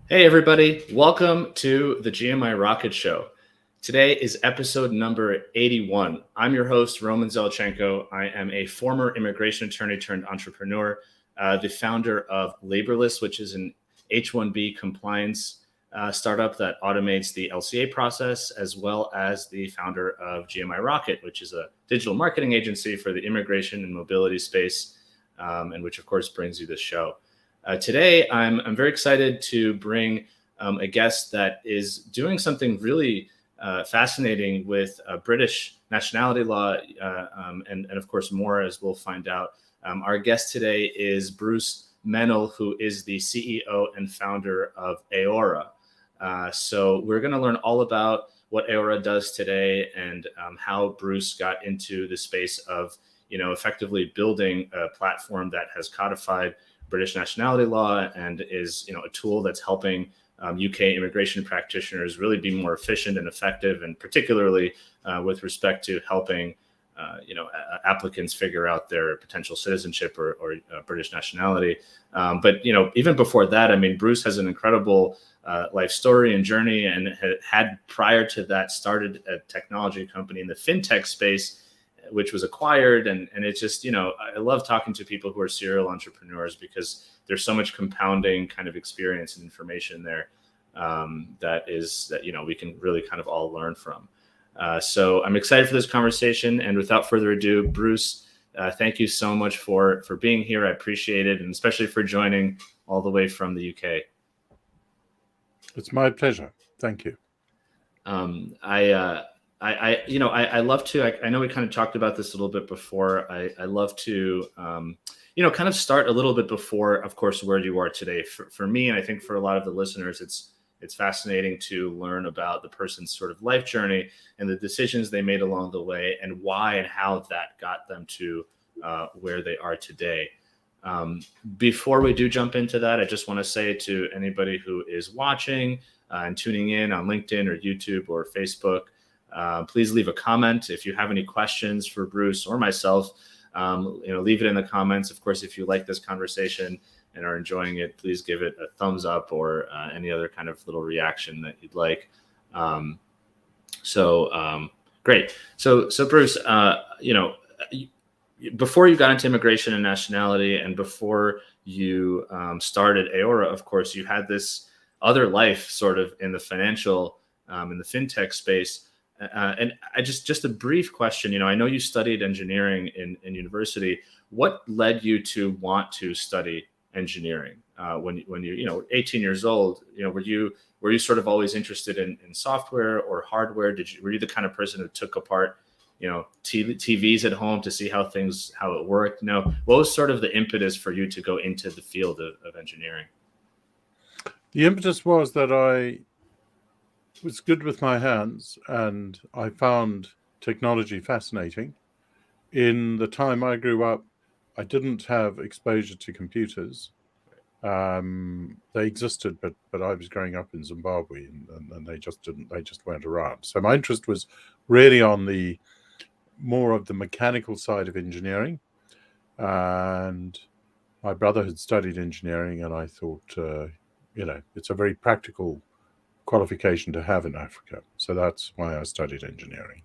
Hey, everybody. Welcome to the GMI Rocket Show. Today is episode number 81. I'm your host, Roman Zelchenko. I am a former immigration attorney turned entrepreneur, the founder of Laborless, which is an H-1B compliance startup that automates the LCA process, as well as the founder of GMI Rocket, which is a digital marketing agency for the immigration and mobility space, and which, of course, brings you this show. Today, I'm very excited to bring a guest that is doing something really fascinating with British nationality law, and of course more, as we'll find out. Our guest today is Bruce Mennell, who is the CEO and founder of Aora. So we're going to learn all about what Aora does today and how Bruce got into the space of, effectively building a platform that has codified British nationality law and is, a tool that's helping UK immigration practitioners really be more efficient and effective, and particularly with respect to helping, applicants figure out their potential citizenship or British nationality. But even before that, Bruce has an incredible life story and journey, and had prior to that started a technology company in the Fintech space, which was acquired. And it's just, I love talking to people who are serial entrepreneurs because there's so much compounding kind of experience and information there that we can really kind of all learn from. So I'm excited for this conversation. And without further ado, Bruce, thank you so much for being here. I appreciate it. And especially for joining all the way from the UK. It's my pleasure. Thank you. I love to, I know we kind of talked about this a little bit before. I love to, kind of start a little bit before, of course, where you are today. For me, and I think for a lot of the listeners, it's fascinating to learn about the person's sort of life journey and the decisions they made along the way, and why and how that got them to where they are today. Before we do jump into that, I just want to say to anybody who is watching and tuning in on LinkedIn or YouTube or Facebook, please leave a comment if you have any questions for Bruce or myself. Leave it in the comments. Of course, if you like this conversation and are enjoying it, please give it a thumbs up or any other kind of little reaction that you'd like. Great. So Bruce, before you got into immigration and nationality, and before you started Aora, of course, you had this other life sort of in the financial, in the fintech space. And I just a brief question, I know you studied engineering in university. What led you to want to study engineering when you 18 years old? Were you sort of always interested in software or hardware? Were you the kind of person who took apart TVs at home to see how it worked? What was sort of the impetus for you to go into the field of engineering? The impetus was that I was good with my hands, and I found technology fascinating. In the time I grew up, I didn't have exposure to computers. They existed, but I was growing up in Zimbabwe, and they just weren't around. So my interest was really on the more of the mechanical side of engineering. And my brother had studied engineering, and I thought, it's a very practical qualification to have in Africa. So that's why I studied engineering.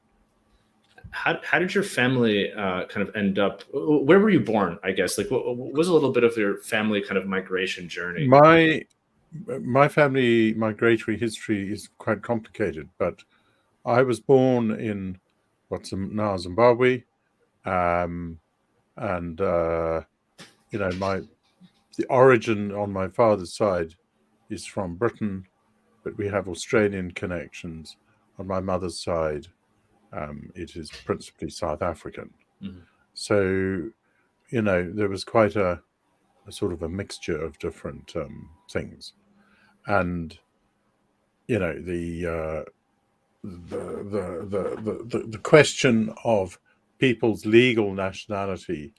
How did your family kind of end up? Where were you born, I guess? Like, what was a little bit of your family kind of migration journey? My family migratory history is quite complicated, but I was born in what's now Zimbabwe, and the origin on my father's side is from Britain, but we have Australian connections. On my mother's side, it is principally South African. Mm-hmm. So, there was quite a sort of a mixture of different things. And, the question of people's legal nationality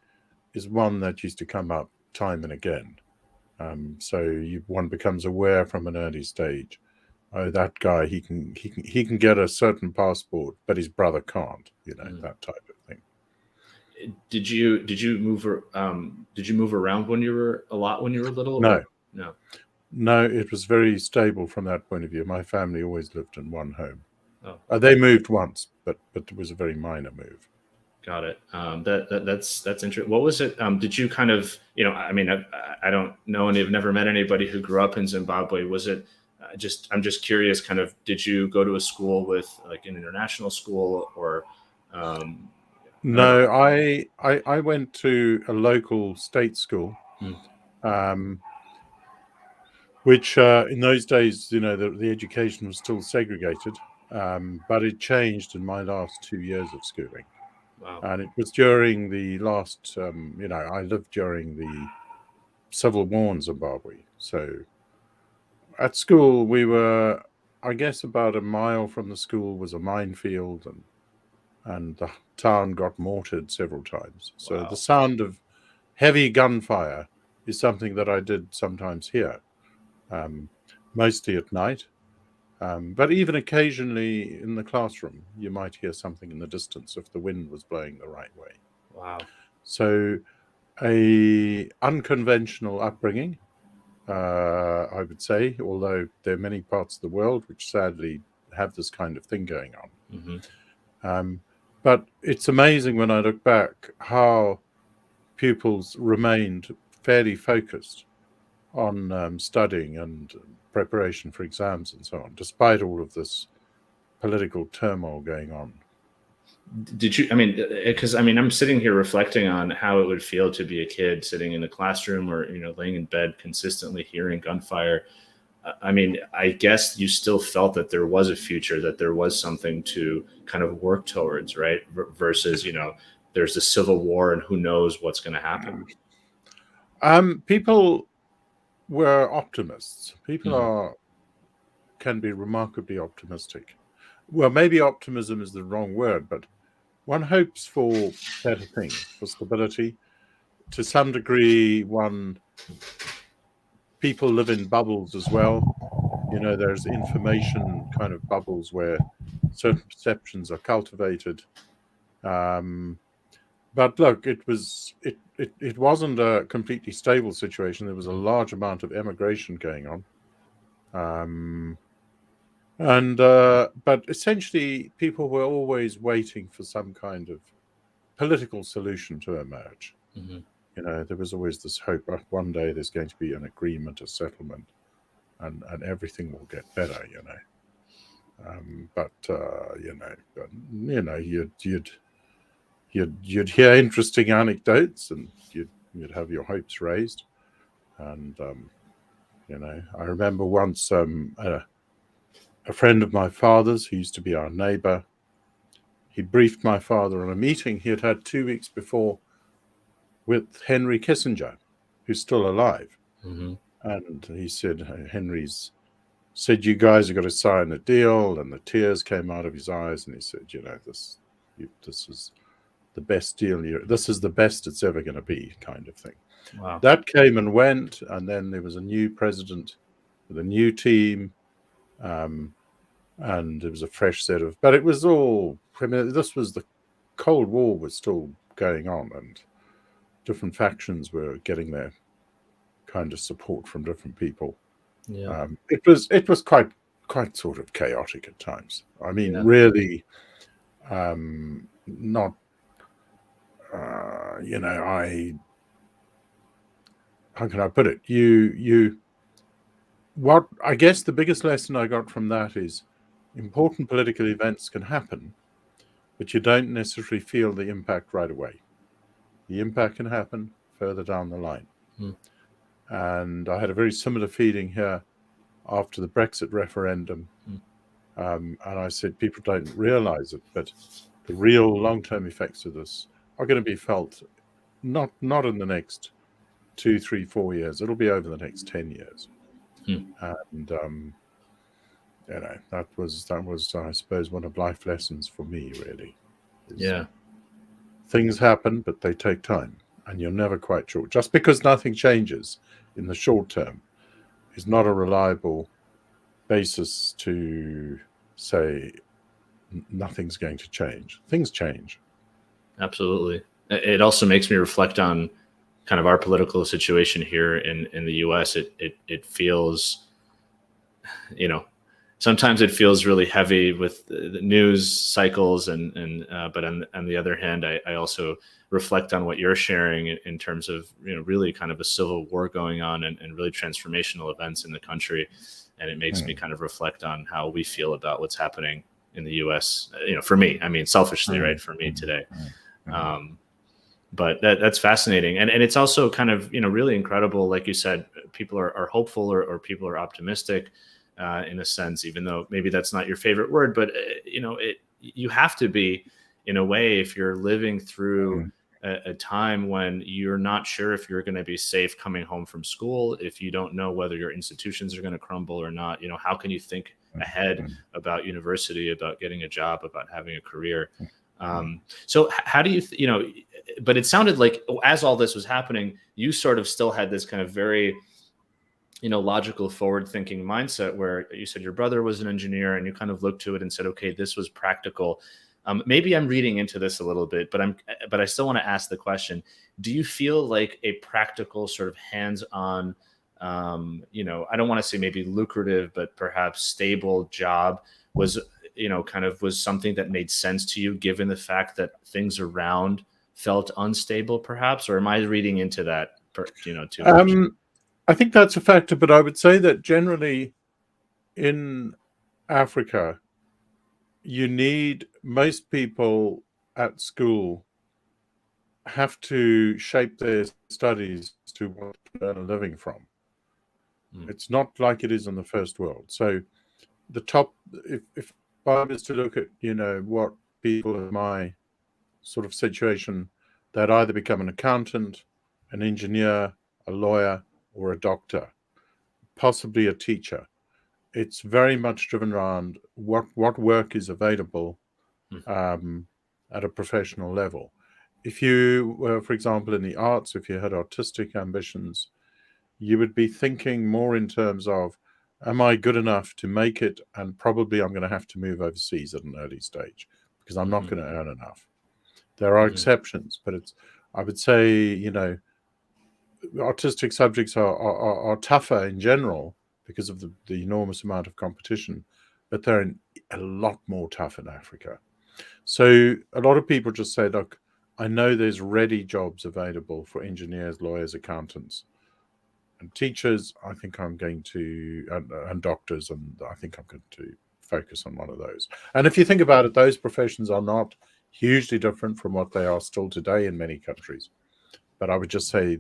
is one that used to come up time and again. So one becomes aware from an early stage, oh, that guy, he can get a certain passport, but his brother can't, that type of thing. Did you move around when you were little? No. No, it was very stable from that point of view. My family always lived in one home. Oh, They moved once, but it was a very minor move. got it. That's interesting. What was it? Did you kind of, I mean, I don't know, and I've never met anybody who grew up in Zimbabwe. Was it I'm just curious, kind of, did you go to a school with like an international school or? No, I went to a local state school, which in those days, the education was still segregated, but it changed in my last 2 years of schooling. Wow. And it was during the last, I lived during the Civil War in Zimbabwe. So at school, we were, I guess, about a mile from the school was a minefield, and the town got mortared several times. So Wow. the sound of heavy gunfire is something that I did sometimes hear, mostly at night. But even occasionally in the classroom, you might hear something in the distance if the wind was blowing the right way. Wow. So a unconventional upbringing, I would say, although there are many parts of the world which sadly have this kind of thing going on. Mm-hmm. But it's amazing when I look back how pupils remained fairly focused on studying and preparation for exams and so on, despite all of this political turmoil going on. Did you, I mean, because I'm sitting here reflecting on how it would feel to be a kid sitting in a classroom or, laying in bed consistently hearing gunfire. I mean, I guess you still felt that there was a future, that there was something to kind of work towards, right? Versus, there's the Civil War and who knows what's going to happen. People were optimists. People can be remarkably optimistic. Well, maybe optimism is the wrong word, but one hopes for better things, for stability. To some degree, people live in bubbles as well. There's information kind of bubbles where certain perceptions are cultivated. But look, it wasn't a completely stable situation. There was a large amount of emigration going on. But essentially, people were always waiting for some kind of political solution to emerge. Mm-hmm. There was always this hope that one day there's going to be an agreement, a settlement, and everything will get better. You'd hear interesting anecdotes, and you'd have your hopes raised. And I remember once a friend of my father's, who used to be our neighbor, he briefed my father on a meeting he had had 2 weeks before with Henry Kissinger, who's still alive. Mm-hmm. And he said, Henry's said, you guys have got to sign a deal. And the tears came out of his eyes. And he said, this is the best deal. This is the best it's ever going to be, kind of thing. Wow. That came and went. And then there was a new president with a new team. And there was a fresh set of, but it was all, this was the Cold War was still going on, and different factions were getting their kind of support from different people. Yeah. It was quite sort of chaotic at times. I mean, really, not, how can I put it? What I guess the biggest lesson I got from that is important political events can happen, but you don't necessarily feel the impact right away. The impact can happen further down the line. And I had a very similar feeling here after the Brexit referendum. And I said, people don't realize it, but the real long-term effects of this are going to be felt not in the next 2, 3, 4 years. It'll be over the next 10 years. And that was I suppose one of life lessons for me, really. Things happen, but they take time, and you're never quite sure. Just because nothing changes in the short term is not a reliable basis to say nothing's going to change. Things change. Absolutely. It also makes me reflect on kind of our political situation here in the U.S., it feels, sometimes it feels really heavy with the news cycles, but on the other hand, I also reflect on what you're sharing in terms of really kind of a civil war going on and really transformational events in the country, and it makes me kind of reflect on how we feel about what's happening in the U.S. For me, I mean, selfishly, right, for me today. But that's fascinating, and it's also kind of really incredible. Like you said, people are hopeful or people are optimistic. In a sense, even though maybe that's not your favorite word, but you have to be, in a way, if you're living through a time when you're not sure if you're going to be safe coming home from school, if you don't know whether your institutions are going to crumble or not. How can you think ahead about university, about getting a job, about having a career? So how do you, but it sounded like as all this was happening, you sort of still had this kind of very logical, forward-thinking mindset where you said your brother was an engineer and you kind of looked to it and said, okay, this was practical. Maybe I'm reading into this a little bit, but I still want to ask the question: do you feel like a practical, sort of hands-on, I don't want to say maybe lucrative, but perhaps stable job was, was something that made sense to you, given the fact that things around felt unstable, perhaps? Or am I reading into that, too much? I think that's a factor, but I would say that generally in Africa, most people at school have to shape their studies to what to earn a living from. It's not like it is in the first world. So if I was to look at, what people in my sort of situation, they'd either become an accountant, an engineer, a lawyer, or a doctor, possibly a teacher. It's very much driven around what work is available at a professional level. If you were, for example, in the arts, if you had artistic ambitions, you would be thinking more in terms of, am I good enough to make it? And probably I'm going to have to move overseas at an early stage because I'm not going to earn enough. There are exceptions, but I would say, artistic subjects are tougher in general because of the enormous amount of competition, but they're a lot more tough in Africa. So a lot of people just say, look, I know there's ready jobs available for engineers, lawyers, accountants, and teachers. I think I'm going to, and doctors, and I think I'm going to focus on one of those. And if you think about it, those professions are not hugely different from what they are still today in many countries. But I would just say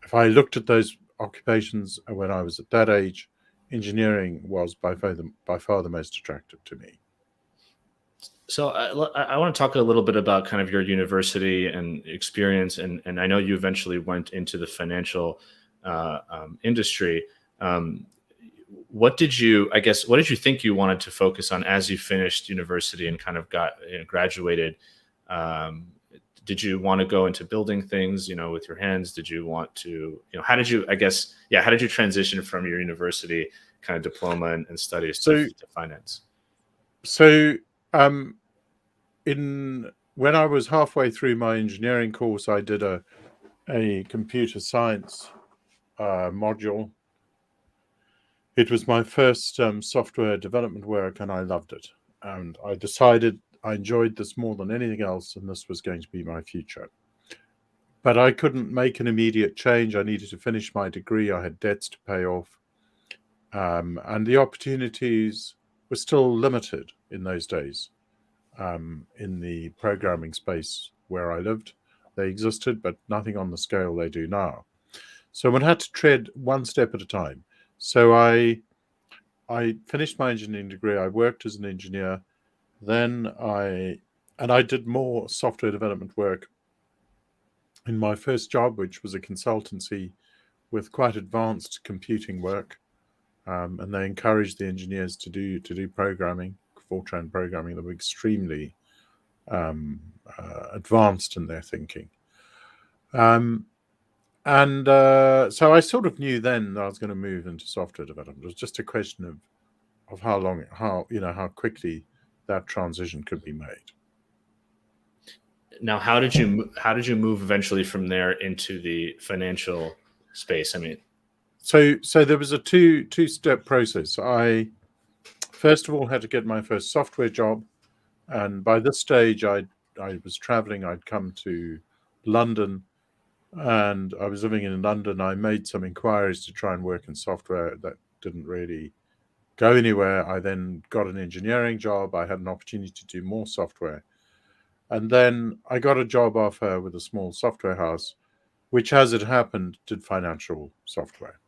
if I looked at those occupations when I was at that age, engineering was by far the most attractive to me. So I want to talk a little bit about kind of your university and experience, and I know you eventually went into the financial industry. What did you think you wanted to focus on as you finished university and kind of graduated? Did you want to go into building things, with your hands? Did you want to, how did you transition from your university kind of diploma and studies to finance? So, when I was halfway through my engineering course, I did a computer science module. It was my first software development work, and I loved it. And I decided I enjoyed this more than anything else, and this was going to be my future. But I couldn't make an immediate change. I needed to finish my degree. I had debts to pay off. And the opportunities were still limited in those days. In the programming space where I lived, they existed, but nothing on the scale they do now. So one had to tread one step at a time. So I finished my engineering degree. I worked as an engineer. Then I did more software development work in my first job, which was a consultancy with quite advanced computing work. And they encouraged the engineers to do programming, Fortran programming. They were extremely advanced in their thinking. So I sort of knew then that I was going to move into software development. It was just a question of how quickly that transition could be made. Now, how did you move eventually from there into the financial space? I mean, So there was a two-step process. I first of all had to get my first software job, and by this stage I was traveling. I'd come to London, and I was living in London. I made some inquiries to try and work in software that didn't really go anywhere. I then got an engineering job. I had an opportunity to do more software. And then I got a job offer with a small software house, which, as it happened, did financial software.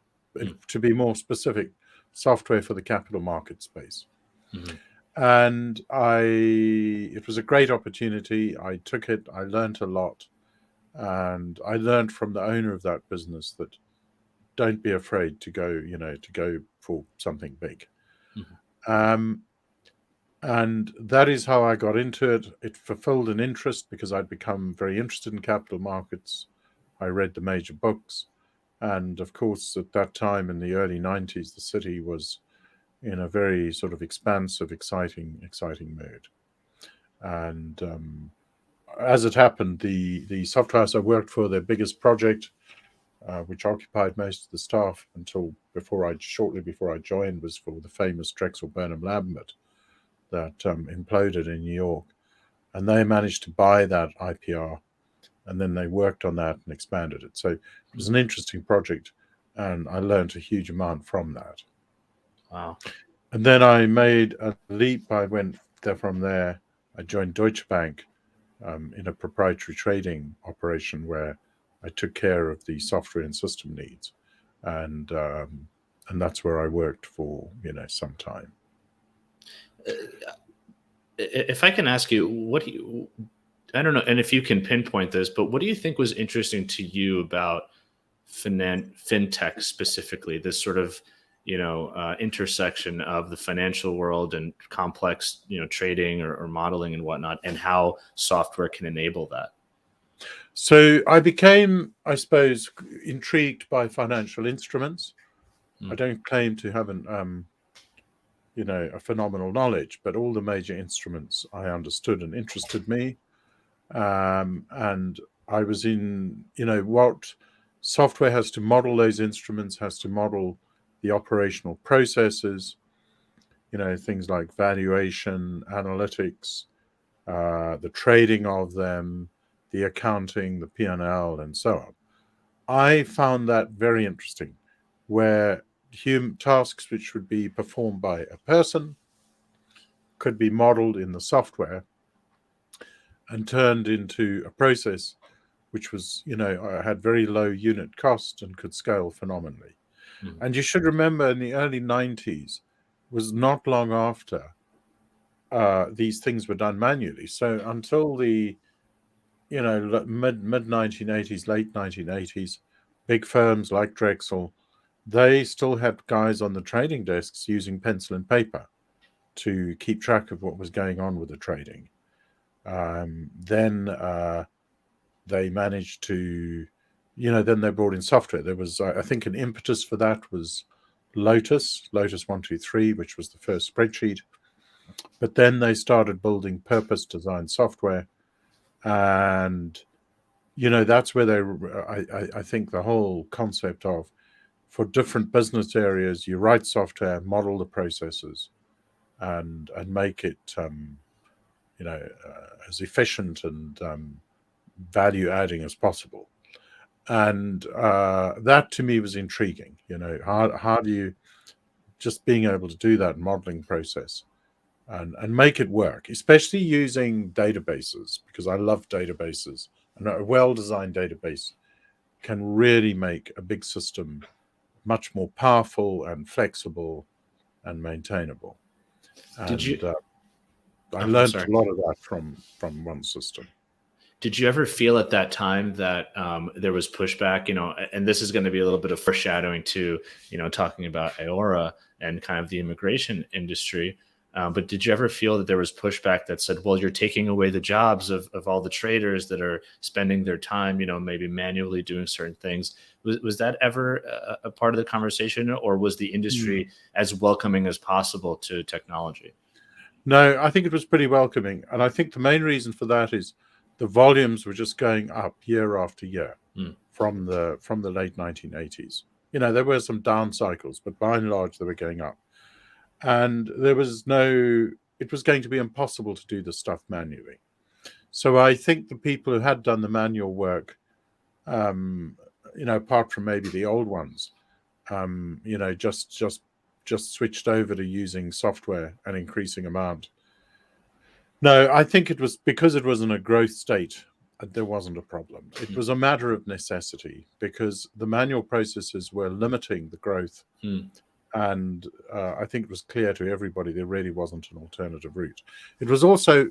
To be more specific, software for the capital market space. mm-hmm. And it was a great opportunity. I took it. I learned a lot. And I learned from the owner of that business that don't be afraid to go for something big. Mm-hmm. And that is how I got into it. It fulfilled an interest because I'd become very interested in capital markets. I read the major books. And of course, at that time in the early 90s, the city was in a very sort of expansive, exciting mood. And as it happened, the software house I worked for, their biggest project, which occupied most of the staff until shortly before I joined, was for the famous Drexel Burnham Lambert that imploded in New York. And they managed to buy that IPR, and then they worked on that and expanded it. So it was an interesting project, and I learned a huge amount from that. Wow. And then I made a leap. I went there from there. I joined Deutsche Bank in a proprietary trading operation where I took care of the software and system needs. And that's where I worked for, some time. If I can ask you, I don't know, and if you can pinpoint this, but what do you think was interesting to you about fintech specifically, this sort of, intersection of the financial world and complex, trading or modeling and whatnot, and how software can enable that? So I became, I suppose, intrigued by financial instruments. I don't claim to have a phenomenal knowledge, but all the major instruments I understood and interested me. And I was in, what software has to model those instruments, has to model the operational processes, things like valuation, analytics, the trading of them, the accounting, the P&L, and so on. I found that very interesting, where tasks which would be performed by a person could be modeled in the software and turned into a process which was, had very low unit cost and could scale phenomenally. Mm-hmm. And you should remember, in the early 90s was not long after these things were done manually. So until the mid 1980s, late 1980s, big firms like Drexel, they still had guys on the trading desks using pencil and paper to keep track of what was going on with the trading. Then they managed to, then they brought in software. There was, I think, an impetus for that was Lotus 123, which was the first spreadsheet. But then they started building purpose-designed software, and that's where I think the whole concept of, for different business areas, you write software, model the processes, and make it as efficient and value adding as possible. And that to me was intriguing. How do you, just being able to do that modeling process and make it work, especially using databases, because I love databases, and a well-designed database can really make a big system much more powerful and flexible and maintainable. And I learned a lot of that from one system. Did you ever feel at that time that there was pushback, and this is going to be a little bit of foreshadowing to, talking about Aora and kind of the immigration industry. But did you ever feel that there was pushback that said, well, you're taking away the jobs of all the traders that are spending their time, maybe manually doing certain things? Was that ever a part of the conversation, or was the industry as welcoming as possible to technology? No, I think it was pretty welcoming. And I think the main reason for that is the volumes were just going up year after year Mm. from the late 1980s. There were some down cycles, but by and large they were going up. And it was going to be impossible to do the stuff manually. So I think the people who had done the manual work, apart from maybe the old ones, just switched over to using software an increasing amount. No, I think it was because it was in a growth state, there wasn't a problem. It was a matter of necessity because the manual processes were limiting the growth. And I think it was clear to everybody there really wasn't an alternative route. It was also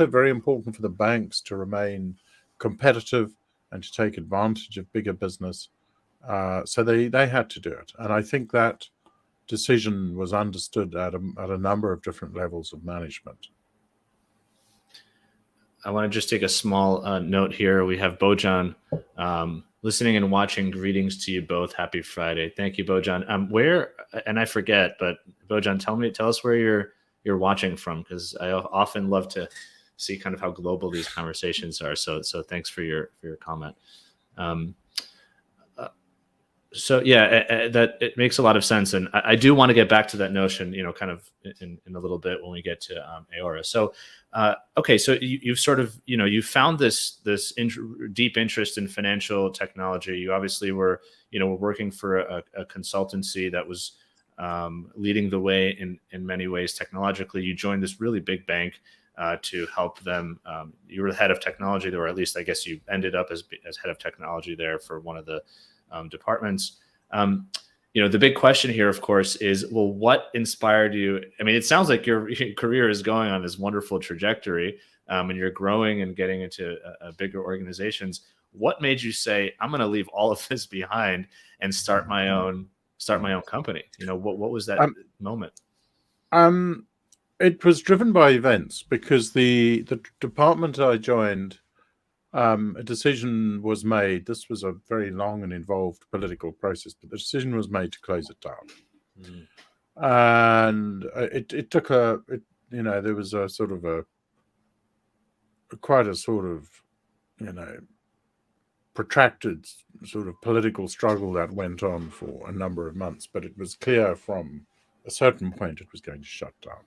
very important for the banks to remain competitive and to take advantage of bigger business. So they had to do it. And I think that decision was understood at a number of different levels of management. I want to just take a small note here. We have Beauchamp listening and watching. Greetings to you both. Happy Friday. Thank you, Beauchamp. Where, and I forget, but Beauchamp, tell us where you're watching from, because I often love to see kind of how global these conversations are. So thanks for your comment. So yeah, that it makes a lot of sense, and I do want to get back to that notion, kind of in a little bit when we get to Aora. So, okay, so you've sort of, you found this deep interest in financial technology. You obviously were working for a consultancy that was leading the way in many ways technologically. You joined this really big bank to help them. You were the head of technology, or at least I guess you ended up as head of technology there for one of the departments. The big question here, of course, is, well, what inspired you? I mean, it sounds like your career is going on this wonderful trajectory, and you're growing and getting into bigger organizations. What made you say, I'm going to leave all of this behind and start my own company? What was that moment? It was driven by events, because the department I joined, a decision was made. This was a very long and involved political process, but the decision was made to close it down. And it took there was a sort of quite a sort of, protracted sort of political struggle that went on for a number of months, but it was clear from a certain point it was going to shut down.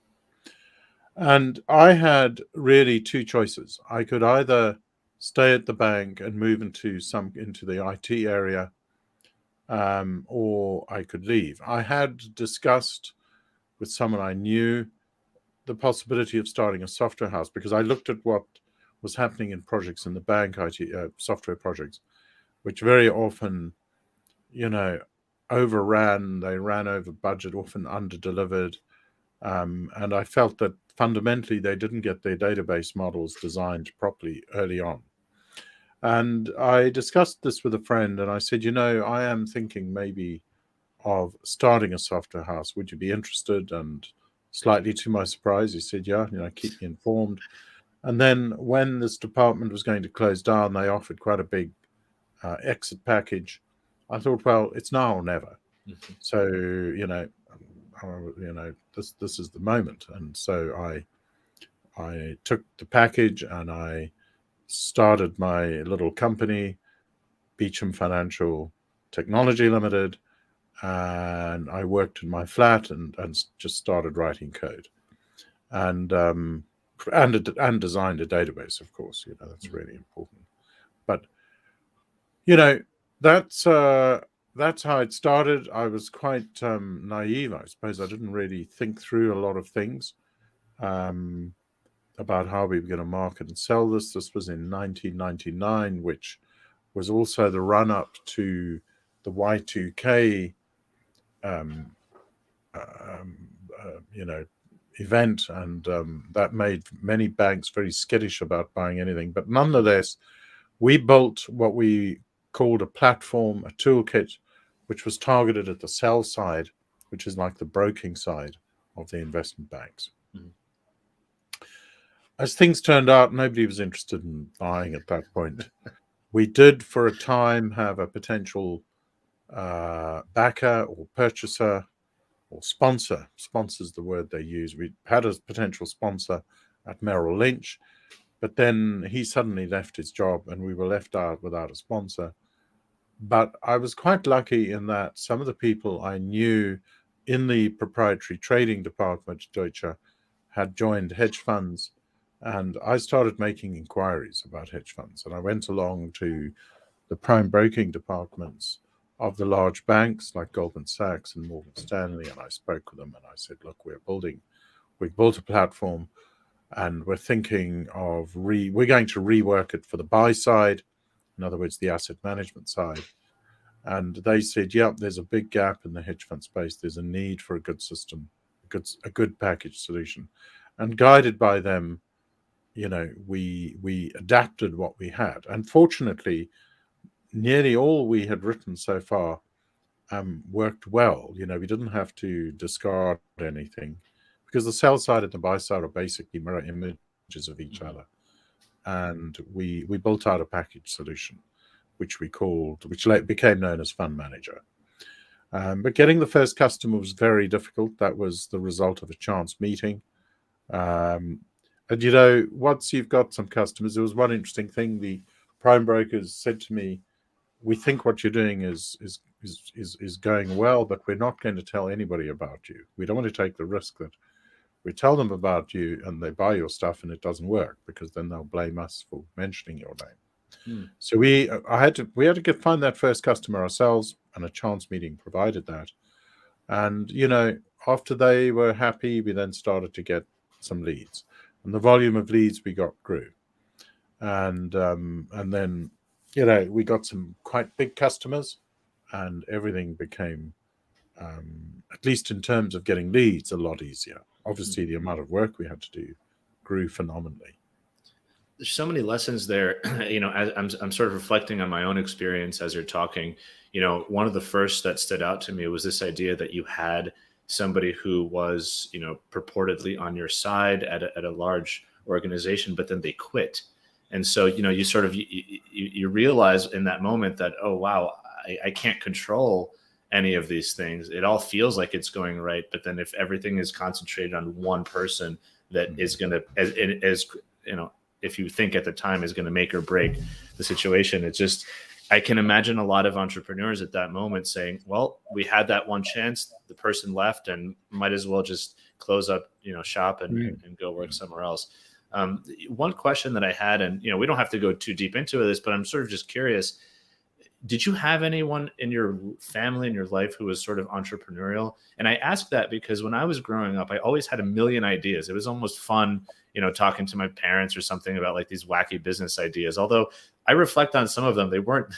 And I had really two choices. I could either stay at the bank and move into the IT area, or I could leave. I had discussed with someone I knew the possibility of starting a software house, because I looked at what was happening in projects in the bank, IT software projects, which very often, overran. They ran over budget, often under-delivered, and I felt that fundamentally they didn't get their database models designed properly early on. And I discussed this with a friend, and I said, I am thinking maybe of starting a software house. Would you be interested? And slightly to my surprise, he said, yeah, keep me informed. And then when this department was going to close down, they offered quite a big exit package. I thought, well, it's now or never. Mm-hmm. So, this is the moment. And so I took the package and I started my little company, Beauchamp Financial Technology Limited, and I worked in my flat and just started writing code, and designed a database. Of course, that's really important. But that's how it started. I was quite naive, I suppose. I didn't really think through a lot of things about how we were going to market and sell this. This was in 1999, which was also the run-up to the Y2K, event, and that made many banks very skittish about buying anything. But nonetheless, we built what we called a platform, a toolkit, which was targeted at the sell side, which is like the broking side of the investment banks. Mm-hmm. As things turned out, nobody was interested in buying at that point. We did, for a time, have a potential backer or purchaser or sponsor. Sponsor is the word they use. We had a potential sponsor at Merrill Lynch, But then he suddenly left his job and we were left out without a sponsor. But I was quite lucky in that some of the people I knew in the proprietary trading department, Deutsche, had joined hedge funds. And I started making inquiries about hedge funds. And I went along to the prime broking departments of the large banks like Goldman Sachs and Morgan Stanley. And I spoke with them and I said, look, we've built a platform and we're thinking of we're going to rework it for the buy side, in other words, the asset management side. And they said, yep, there's a big gap in the hedge fund space. There's a need for a good system, a good package solution. And guided by them, we adapted what we had. And fortunately, nearly all we had written so far worked well. We didn't have to discard anything because the sell side and the buy side are basically mirror images of each other. And we built out a package solution, which became known as Fund Manager. But getting the first customer was very difficult. That was the result of a chance meeting. And once you've got some customers, there was one interesting thing. The prime brokers said to me, "We think what you're doing is going well, but we're not going to tell anybody about you. We don't want to take the risk that we tell them about you and they buy your stuff and it doesn't work, because then they'll blame us for mentioning your name." So we had to find that first customer ourselves, and a chance meeting provided that. And after they were happy, we then started to get some leads, and the volume of leads we got grew, and then we got some quite big customers, and everything became, at least in terms of getting leads, a lot easier. Obviously, the amount of work we had to do grew phenomenally. There's so many lessons there. As I'm sort of reflecting on my own experience as you're talking. One of the first that stood out to me was this idea that you had somebody who was, purportedly on your side at a large organization, but then they quit. And so, you sort of, you realize in that moment that, oh, wow, I can't control any of these things. It all feels like it's going right. But then if everything is concentrated on one person that is going to, as if you think at the time is going to make or break the situation, it's just, I can imagine a lot of entrepreneurs at that moment saying, well, we had that one chance, the person left, and might as well just close up, shop and go work somewhere else. One question that I had, and, we don't have to go too deep into this, but I'm sort of just curious, did you have anyone in your family, in your life, who was sort of entrepreneurial? And I ask that because when I was growing up, I always had a million ideas. It was almost fun, talking to my parents or something about like these wacky business ideas. Although I reflect on some of them, they weren't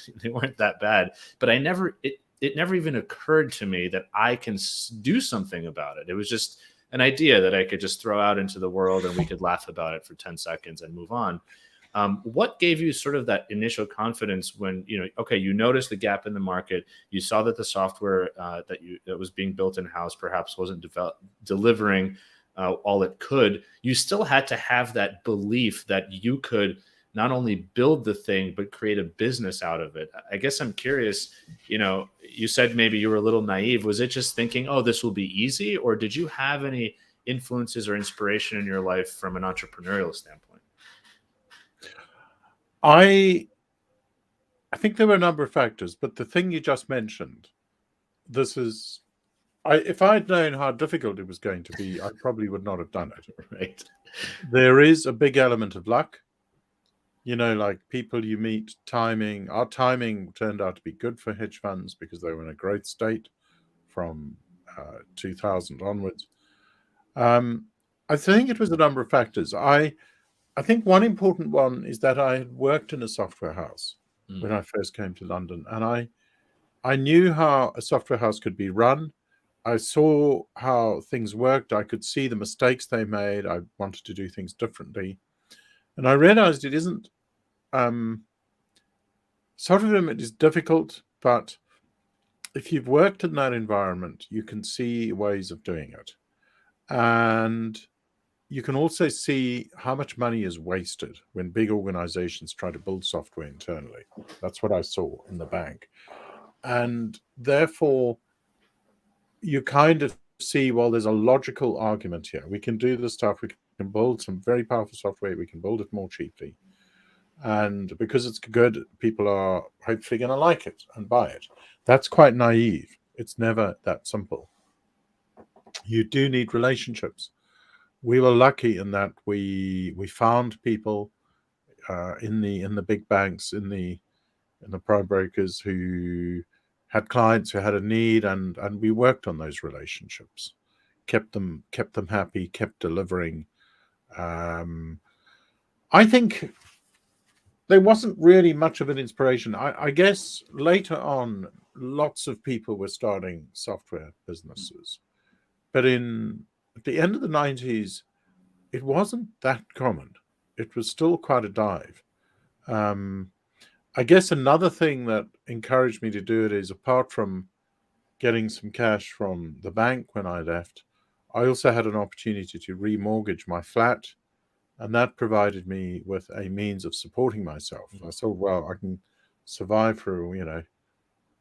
that bad. But it never even occurred to me that I can do something about it. It was just an idea that I could just throw out into the world and we could laugh about it for 10 seconds and move on. What gave you sort of that initial confidence when, you noticed the gap in the market, you saw that the software that was being built in-house perhaps wasn't delivering all it could. You still had to have that belief that you could not only build the thing, but create a business out of it. I guess I'm curious, you said maybe you were a little naive. Was it just thinking, oh, this will be easy? Or did you have any influences or inspiration in your life from an entrepreneurial standpoint? I think there were a number of factors, but the thing you just mentioned, if I'd known how difficult it was going to be, I probably would not have done it. Right. There is a big element of luck. Like people you meet, timing. Our timing turned out to be good for hedge funds because they were in a growth state from 2000 onwards. I think it was a number of factors. I think one important one is that I had worked in a software house when I first came to London, and I knew how a software house could be run. I saw how things worked. I could see the mistakes they made. I wanted to do things differently. And I realized it isn't, software is difficult, but if you've worked in that environment, you can see ways of doing it. And you can also see how much money is wasted when big organizations try to build software internally. That's what I saw in the bank. And therefore, you kind of see, well, there's a logical argument here. We can do this stuff. We can build some very powerful software. We can build it more cheaply. And because it's good, people are hopefully going to like it and buy it. That's quite naive. It's never that simple. You do need relationships. We were lucky in that we found people in the big banks, in the prime brokers who had clients who had a need, and we worked on those relationships, kept them happy, kept delivering. I think there wasn't really much of an inspiration. I guess later on, lots of people were starting software businesses, but at the end of the 90s, it wasn't that common. It was still quite a dive. I guess another thing that encouraged me to do it is, apart from getting some cash from the bank when I left, I also had an opportunity to remortgage my flat, and that provided me with a means of supporting myself. I thought, well, I can survive for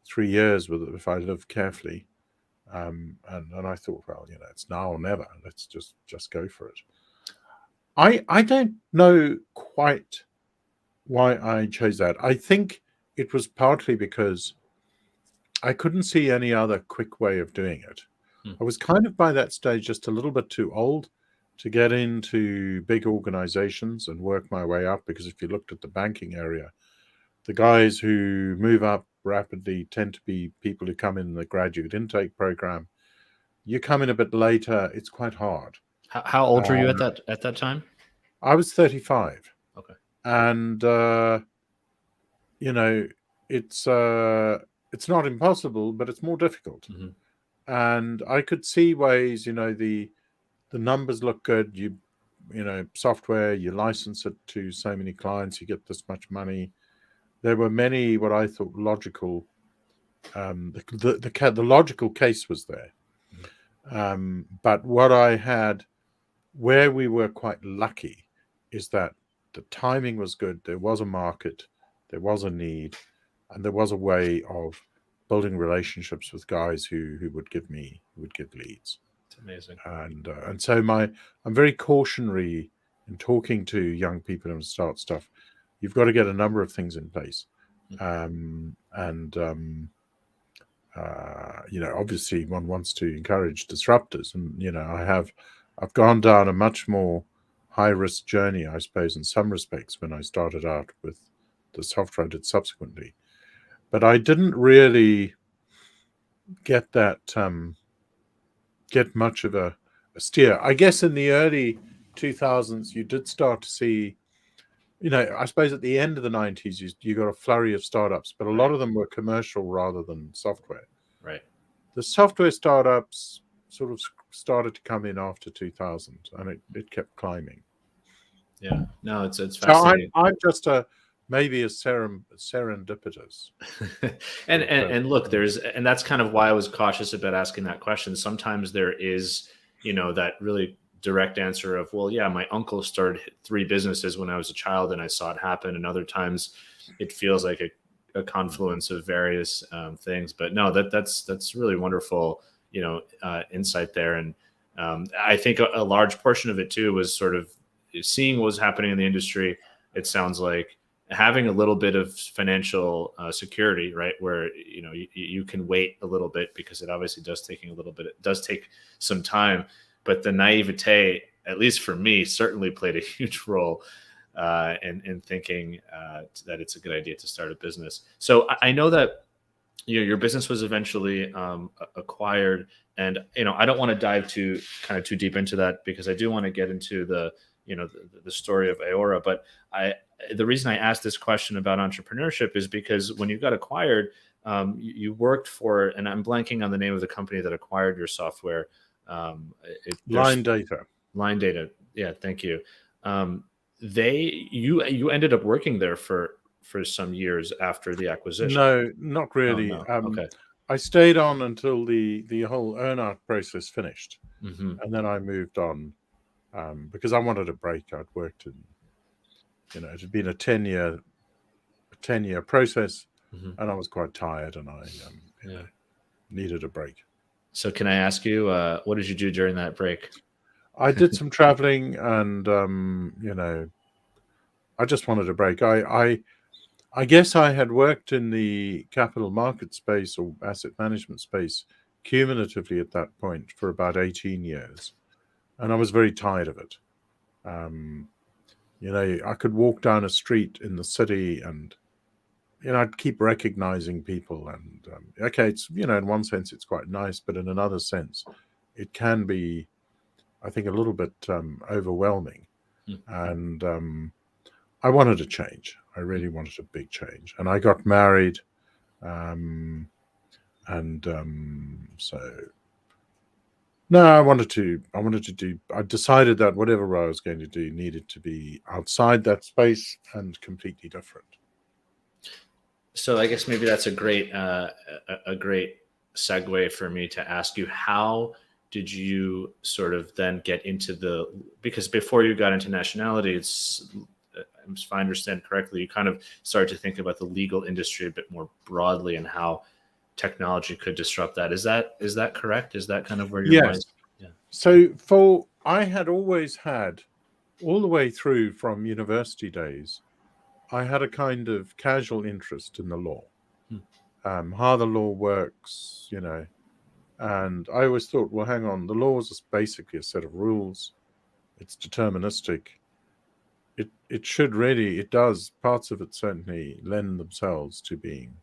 3 years with it if I live carefully. And I thought, well, it's now or never. Let's just go for it. I don't know quite why I chose that. I think it was partly because I couldn't see any other quick way of doing it. I was kind of by that stage just a little bit too old to get into big organizations and work my way up, because if you looked at the banking area, the guys who move up rapidly tend to be people who come in the graduate intake program. You come in a bit later, it's quite hard. How old were you at that time? I was 35. Okay. And it's not impossible, but it's more difficult. Mm-hmm. And I could see ways, the numbers look good. You software, you license it to so many clients, you get this much money. There were many what I thought logical. The logical case was there. But what I had, where we were quite lucky, is that the timing was good. There was a market, there was a need, and there was a way of building relationships with guys who would give leads. It's amazing. And so I'm very cautionary in talking to young people who start stuff. You've got to get a number of things in place. Obviously one wants to encourage disruptors, and I've gone down a much more high-risk journey, I suppose, in some respects, when I started out with the software I did subsequently. But I didn't really get much of a steer. I guess in the early 2000s, you did start to see, I suppose at the end of the 90s, you got a flurry of startups, but a lot of them were commercial rather than software. Right. The software startups sort of started to come in after 2000, and it kept climbing. Yeah. No, it's fascinating. So I'm just maybe a serendipitous. and look, and that's kind of why I was cautious about asking that question. Sometimes there is, that really direct answer of, well, yeah, my uncle started 3 businesses when I was a child and I saw it happen. And other times it feels like a confluence of various things. But no, that's really wonderful, insight there. And I think a large portion of it too was sort of seeing what was happening in the industry. It sounds like having a little bit of financial security, right? Where, you can wait a little bit, because it obviously does take some time, but the naivete, at least for me, certainly played a huge role in thinking that it's a good idea to start a business. So I know that your business was eventually acquired, and I don't want to dive too deep into that, because I do want to get into the story of Aora. But the reason I asked this question about entrepreneurship is because when you got acquired, you worked for, and I'm blanking on the name of the company that acquired your software. Line Data. Yeah, thank you. You ended up working there for some years after the acquisition. No, not really. Oh, no. Okay. I stayed on until the whole earn-out process finished, Mm-hmm. and then I moved on because I wanted a break. I'd worked in, it had been a 10-year process, Mm-hmm. and I was quite tired, and I needed a break. So can I ask you, what did you do during that break? I did some traveling, and I just wanted a break. I guess I had worked in the capital market space or asset management space cumulatively at that point for about 18 years, and I was very tired of it. Um, I could walk down a street in the city, and I'd keep recognizing people, and okay, it's in one sense it's quite nice, but in another sense, it can be, I think, a little bit overwhelming, and I wanted a change. I really wanted a big change, and I got married, um, and so no, I wanted to do. I decided that whatever I was going to do needed to be outside that space and completely different. So I guess maybe that's a great segue for me to ask you, how did you sort of then get into because before you got into nationality, if I understand correctly, you kind of started to think about the legal industry a bit more broadly and how technology could disrupt that. Is that correct? Is that kind of where your mind? Yeah. So I had always had, all the way through from university days, I had a kind of casual interest in the law, how the law works, and I always thought, well, hang on, the law is basically a set of rules. It's deterministic. It does, parts of it certainly lend themselves to being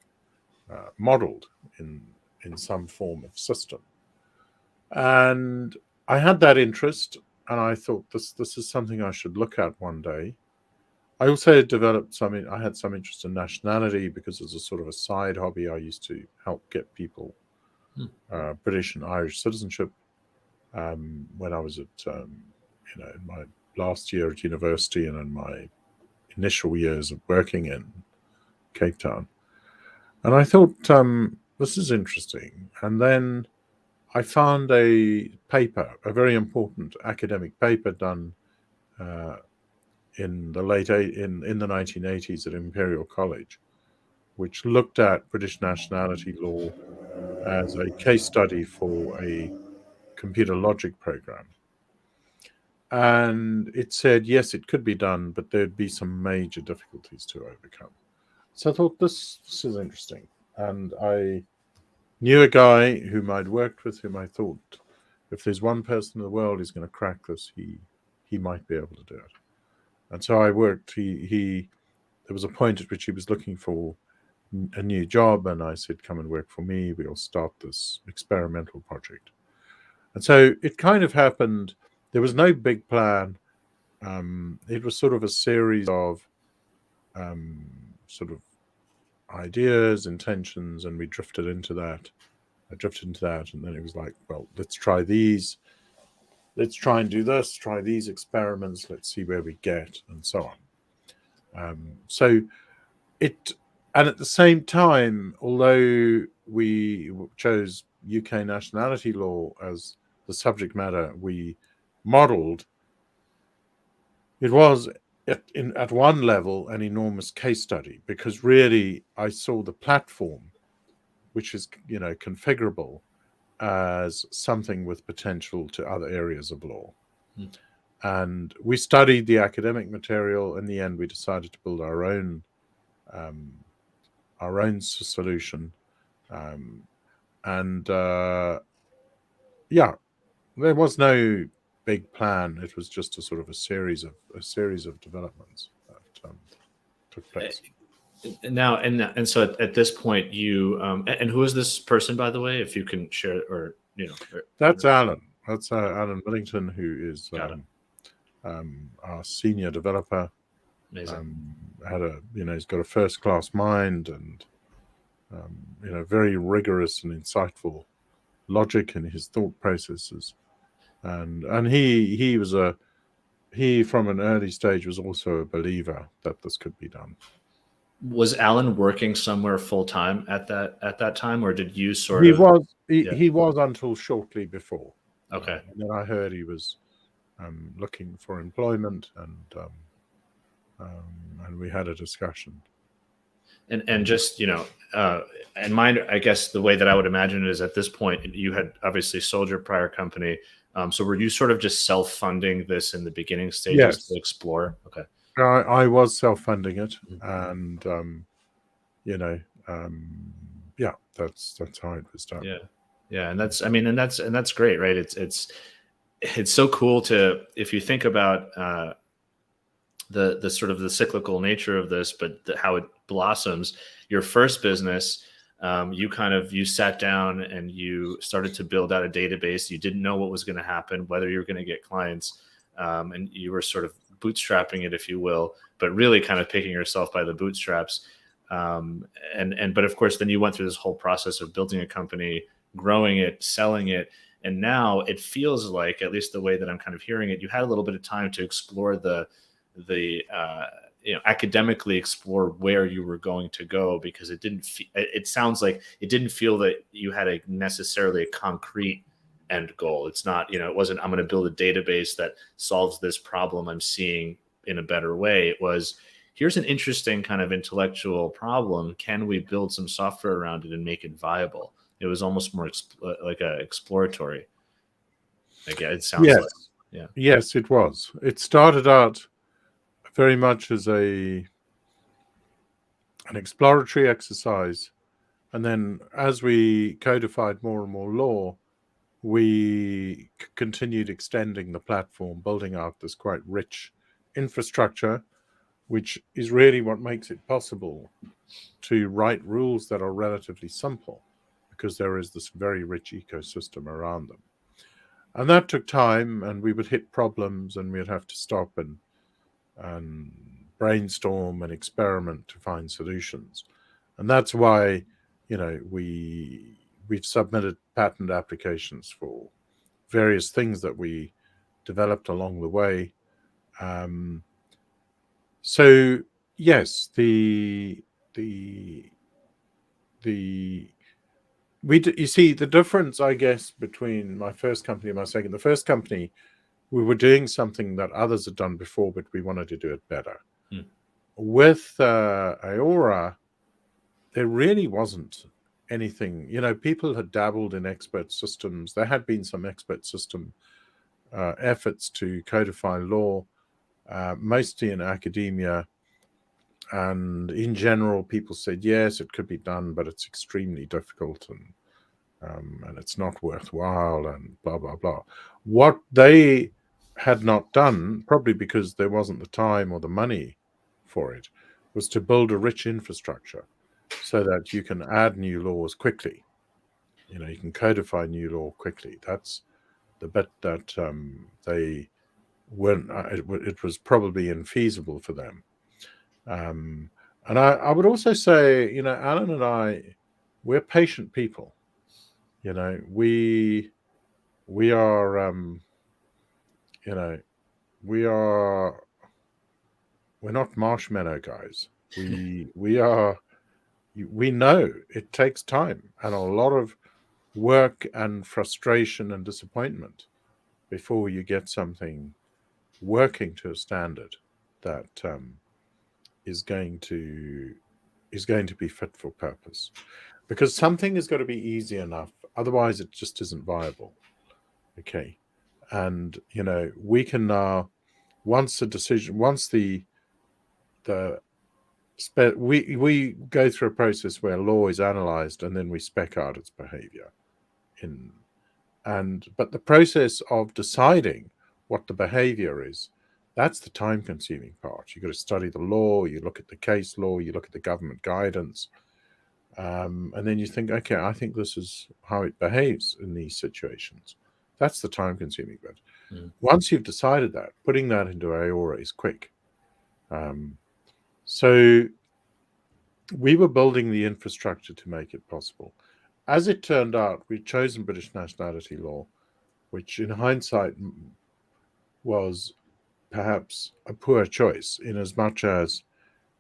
modeled in some form of system. And I had that interest, and I thought this is something I should look at one day. I also developed I had some interest in nationality, because as a sort of a side hobby, I used to help get people British and Irish citizenship when I was at, in my last year at university and in my initial years of working in Cape Town. And I thought, this is interesting. And then I found a paper, a very important academic paper done in the 1980s at Imperial College, which looked at British nationality law as a case study for a computer logic program. And it said, yes, it could be done, but there'd be some major difficulties to overcome. So I thought, this is interesting. And I knew a guy whom I'd worked with, whom I thought, if there's one person in the world who's going to crack this, he might be able to do it. And so I worked. There was a point at which he was looking for a new job, and I said, come and work for me. We'll start this experimental project. And so it kind of happened. There was no big plan. It was sort of a series of sort of ideas, intentions, and we drifted into that. I drifted into that, and then it was like, well, let's try these. Let's try and do this, try these experiments, let's see where we get, and so on. And at the same time, although we chose UK nationality law as the subject matter we modeled, it was at one level an enormous case study, because really I saw the platform, which is configurable, as something with potential to other areas of law. And we studied the academic material. In the end, we decided to build our own solution. There was no big plan. It was just a sort of a series of developments that took place. Now, and so at this point, you and who is this person, by the way, if you can share, or that's Alan. That's Alan Millington, who is our senior developer. Amazing. He's got a first-class mind, and very rigorous and insightful logic in his thought processes. And he from an early stage was also a believer that this could be done. Was Alan working somewhere full time at that time, or did you sort of? He was until shortly before. Okay. And then I heard he was looking for employment, and we had a discussion. And just, and mine, I guess the way that I would imagine it is at this point, you had obviously sold your prior company. So were you sort of just self-funding this in the beginning stages to Yes, explore? Okay. I was self-funding it, Mhm. and yeah, that's how it was done. Yeah. Yeah. And that's great, right? It's so cool to, if you think about, the sort of the cyclical nature of this, but how it blossoms. Your first business, you sat down and you started to build out a database. You didn't know what was going to happen, whether you're going to get clients, and you were sort of bootstrapping it, if you will, but really kind of picking yourself by the bootstraps. But of course, then you went through this whole process of building a company, growing it, selling it. And now it feels like, at least the way that I'm kind of hearing it, you had a little bit of time to explore the academically explore where you were going to go, because it sounds like it didn't feel that you had necessarily a concrete end goal. It's not, it wasn't, I'm going to build a database that solves this problem I'm seeing in a better way. It was, here's an interesting kind of intellectual problem. Can we build some software around it and make it viable? It was almost more like a exploratory. It sounds like. Yes, Yeah. yes, it was. It started out very much as an exploratory exercise, and then as we codified more and more law, we continued extending the platform, building out this quite rich infrastructure, which is really what makes it possible to write rules that are relatively simple, because there is this very rich ecosystem around them. And that took time, and we would hit problems, and we'd have to stop and brainstorm and experiment to find solutions. And that's why, we've submitted patent applications for various things that we developed along the way. So yes, you see the difference, I guess, between my first company and my second. The first company, we were doing something that others had done before, but we wanted to do it better. With Aora, there really wasn't anything. People had dabbled in expert systems. There had been some expert system efforts to codify law, mostly in academia. And in general, people said, yes, it could be done, but it's extremely difficult and it's not worthwhile and blah, blah, blah. What they had not done, probably because there wasn't the time or the money for it, was to build a rich infrastructure so that you can add new laws quickly. You can codify new law quickly. That's the bit that they weren't. It was probably infeasible for them. And I would also say, Alan and I, we're patient people. We are, we're not marshmallow guys. We are. We know it takes time and a lot of work and frustration and disappointment before you get something working to a standard that is going to be fit for purpose. Because something has got to be easy enough, otherwise it just isn't viable. Okay, and we can now, once we go through a process where law is analyzed and then we spec out its behavior but the process of deciding what the behavior is, that's the time consuming part. You've got to study the law, you look at the case law, you look at the government guidance, and then you think, okay, I think this is how it behaves in these situations. That's the time consuming bit. Once you've decided that, putting that into Aora is quick. So we were building the infrastructure to make it possible. As it turned out, we'd chosen British nationality law, which in hindsight was perhaps a poor choice, in as much as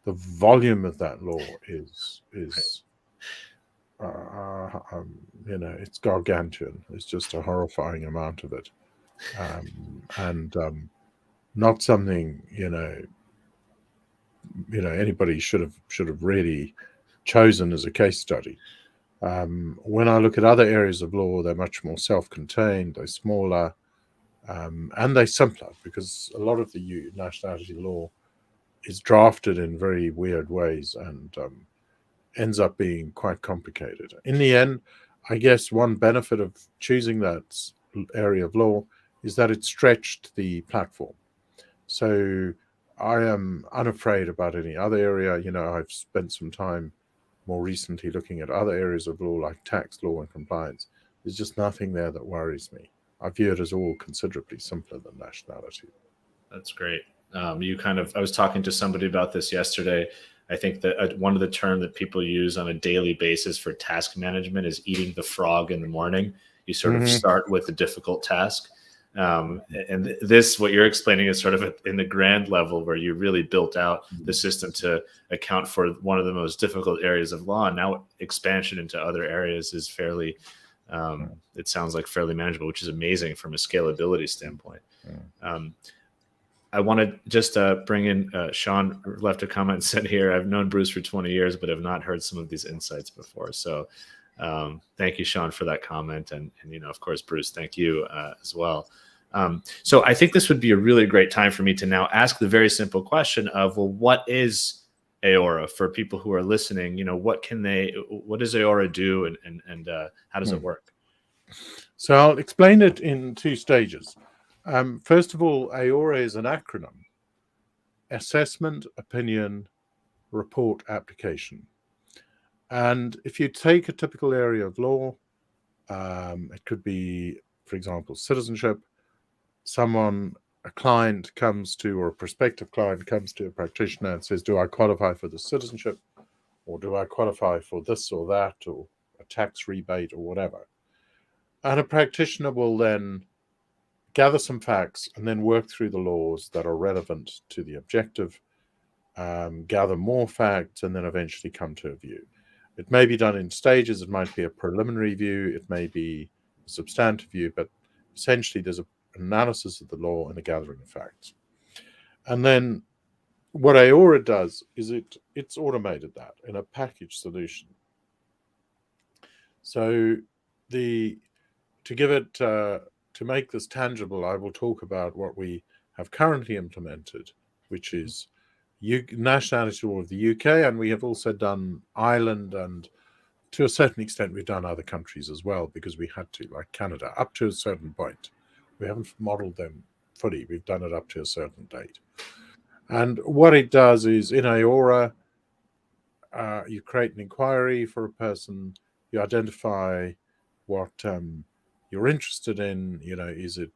the volume of that law is it's gargantuan. It's just a horrifying amount of it, and not something anybody should have really chosen as a case study. When I look at other areas of law, they're much more self-contained, they're smaller, and they're simpler, because a lot of the nationality law is drafted in very weird ways and ends up being quite complicated. In the end, I guess one benefit of choosing that area of law is that it stretched the platform. So I am unafraid about any other area. I've spent some time more recently looking at other areas of law like tax law and compliance. There's just nothing there that worries me. I view it as all considerably simpler than nationality. That's great. I was talking to somebody about this yesterday. I think that one of the terms that people use on a daily basis for task management is eating the frog in the morning. You sort of start with a difficult task. And this, what you're explaining, is sort of in the grand level where you really built out the system to account for one of the most difficult areas of law. And now expansion into other areas is fairly, it sounds like fairly manageable, which is amazing from a scalability standpoint. I want to just bring in Sean left a comment and said here, I've known Bruce for 20 years, but have not heard some of these insights before. So thank you, Sean, for that comment. And of course, Bruce, thank you as well. So I think this would be a really great time for me to now ask the very simple question of, well, what is Aora for people who are listening? What does Aora do and how does it work? So I'll explain it in two stages. First of all, Aora is an acronym: Assessment, Opinion, Report, Application. And if you take a typical area of law, it could be, for example, citizenship. A client comes to, or a prospective client comes to a practitioner and says, do I qualify for the citizenship, or do I qualify for this or that, or a tax rebate, or whatever? And a practitioner will then gather some facts and then work through the laws that are relevant to the objective, gather more facts, and then eventually come to a view. It may be done in stages. It might be a preliminary view. It may be a substantive view, but essentially there's an analysis of the law and a gathering of facts. And then what Aora does is it's automated that in a package solution. So to make this tangible, I will talk about what we have currently implemented, which is nationality law of the UK, and we have also done Ireland, and to a certain extent we've done other countries as well, because we had to, like Canada, up to a certain point. We haven't modeled them fully. We've done it up to a certain date. And what it does is, in Aora, you create an inquiry for a person, you identify what you're interested in. Is it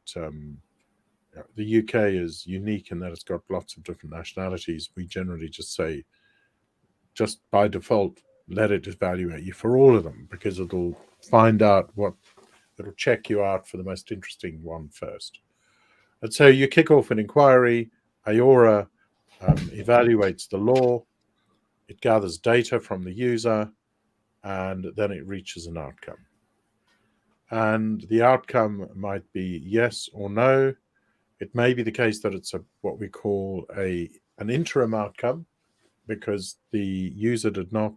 the UK is unique in that it's got lots of different nationalities. We generally just say, just by default, let it evaluate you for all of them, because it'll check you out for the most interesting one first. And so you kick off an inquiry. Aora evaluates the law. It gathers data from the user, and then it reaches an outcome. And the outcome might be yes or no. It may be the case that it's what we call an interim outcome, because the user did not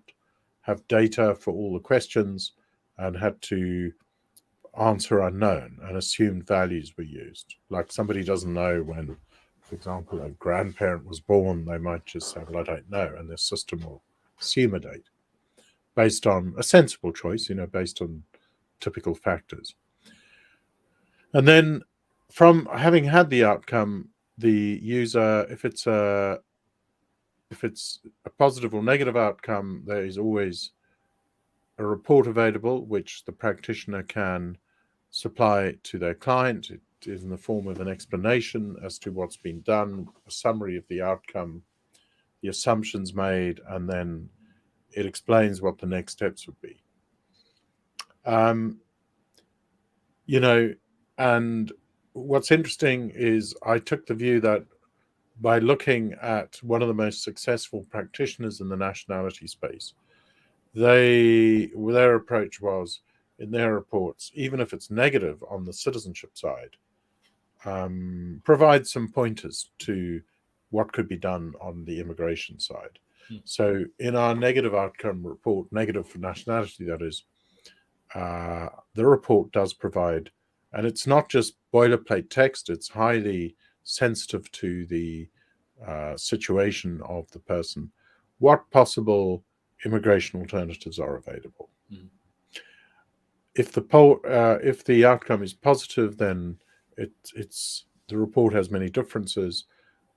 have data for all the questions and had to answer unknown, and assumed values were used. Like somebody doesn't know when, for example, a grandparent was born, they might just say, well, I don't know, and the system will assume a date based on a sensible choice, based on typical factors. And then from having had the outcome, the user, if it's a positive or negative outcome, there is always a report available, which the practitioner can supply to their client. It is in the form of an explanation as to what's been done, a summary of the outcome, the assumptions made, and then it explains what the next steps would be. And what's interesting is I took the view that by looking at one of the most successful practitioners in the nationality space, their approach was, in their reports, even if it's negative on the citizenship side, provide some pointers to what could be done on the immigration side. So in our negative outcome report, negative for nationality, that is, the report does provide, and it's not just boilerplate text, it's highly sensitive to the situation of the person, what possible immigration alternatives are available. If the outcome is positive, then the report has many differences,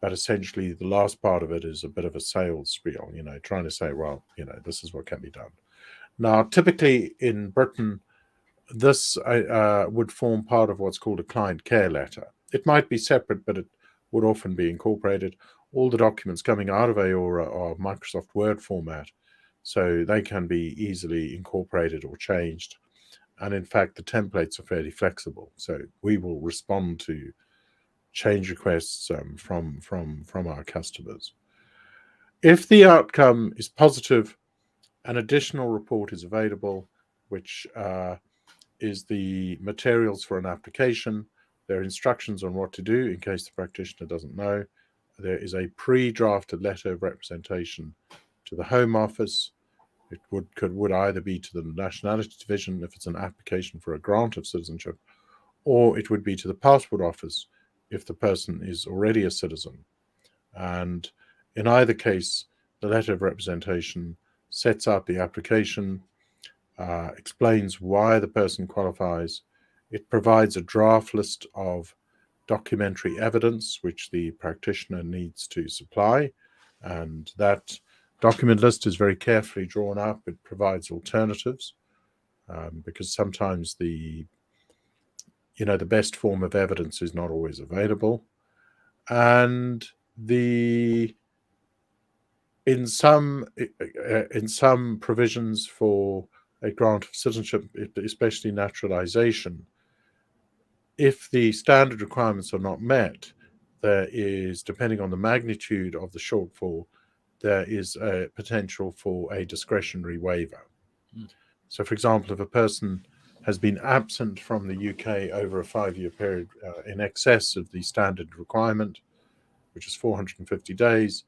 but essentially the last part of it is a bit of a sales spiel, trying to say, well, this is what can be done. Now, typically in Britain, this would form part of what's called a client care letter. It might be separate, but it would often be incorporated. All the documents coming out of Aora are Microsoft Word format, so they can be easily incorporated or changed. And in fact, the templates are fairly flexible, so we will respond to change requests from our customers. If the outcome is positive, an additional report is available, which is the materials for an application. There are instructions on what to do in case the practitioner doesn't know. There is a pre-drafted letter of representation to the Home Office. It would either be to the Nationality Division if it's an application for a grant of citizenship, or it would be to the Passport Office if the person is already a citizen. And in either case, the letter of representation sets out the application, explains why the person qualifies. It provides a draft list of documentary evidence which the practitioner needs to supply, and that document list is very carefully drawn up. It provides alternatives because sometimes the best form of evidence is not always available, and in some provisions for a grant of citizenship, especially naturalization, if the standard requirements are not met, there is, depending on the magnitude of the shortfall, there is a potential for a discretionary waiver. So, for example, if a person has been absent from the UK over a 5-year period in excess of the standard requirement, which is 450 days,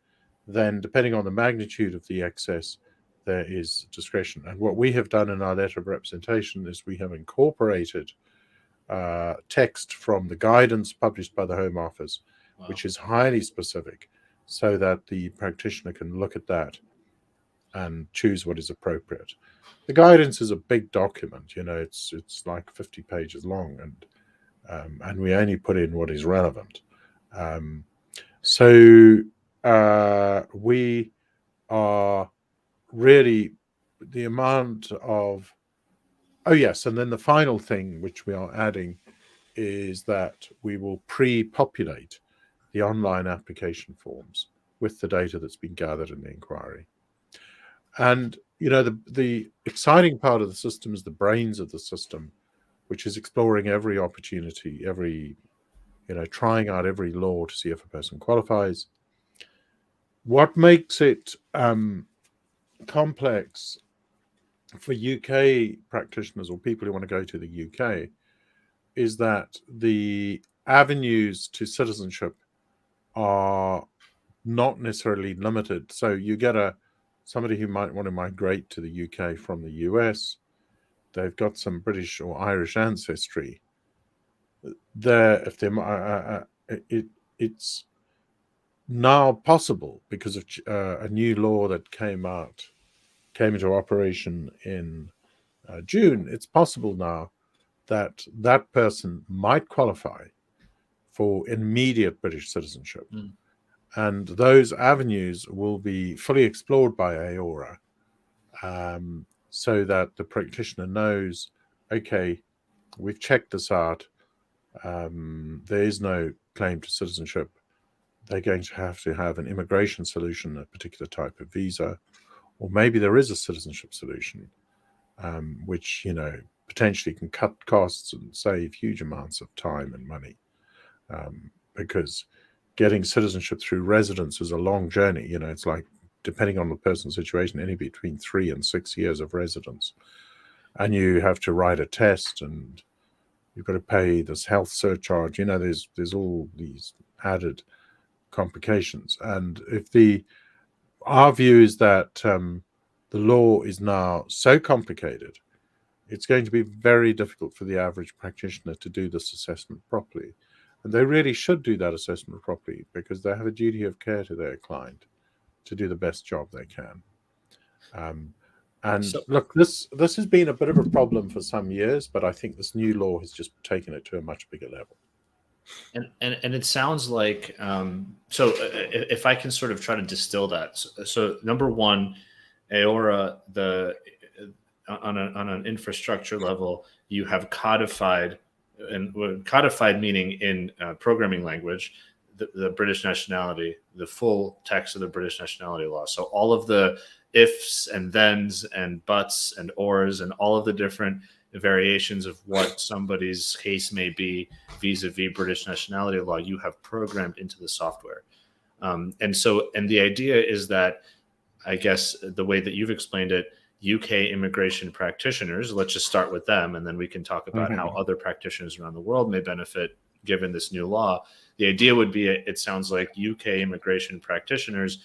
then depending on the magnitude of the excess, there is discretion. And what we have done in our letter of representation is we have incorporated text from the guidance published by the Home Office, which is highly specific, so that the practitioner can look at that and choose what is appropriate. The guidance is a big document, it's like 50 pages long, and we only put in what is relevant. So we are really the amount of, and then the final thing which we are adding is that we will pre-populate the online application forms with the data that's been gathered in the inquiry. And the exciting part of the system is the brains of the system, which is exploring every opportunity, trying out every law to see if a person qualifies. What makes it complex for UK practitioners or people who want to go to the UK is that the avenues to citizenship are not necessarily limited. So you get somebody who might want to migrate to the UK from the US. They've got some British or Irish ancestry. It's now possible because of a new law that came into operation in June. It's possible now that that person might qualify for immediate British citizenship. And those avenues will be fully explored by Aora, so that the practitioner knows, okay, we've checked this out. There is no claim to citizenship. They're going to have an immigration solution, a particular type of visa, or maybe there is a citizenship solution, which potentially can cut costs and save huge amounts of time and money, because getting citizenship through residence is a long journey. It's like, depending on the person's situation, any between 3 and 6 years of residence, and you have to write a test, and you've got to pay this health surcharge. There's all these added complications. And if our view is that the law is now so complicated, it's going to be very difficult for the average practitioner to do this assessment properly. And they really should do that assessment properly, because they have a duty of care to their client to do the best job they can. And look, this has been a bit of a problem for some years, but I think this new law has just taken it to a much bigger level. And it sounds like, so if I can sort of try to distill that. So number one, Aora, on an infrastructure level, you have codified, and codified meaning in programming language, the British nationality, the full text of the British nationality law. So all of the ifs and thens and buts and ors and all of the different variations of what somebody's case may be vis-a-vis British nationality law, you have programmed into the software. And the idea is that, I guess the way that you've explained it, UK immigration practitioners, let's just start with them, and then we can talk about how other practitioners around the world may benefit given this new law. The idea would be, it sounds like UK immigration practitioners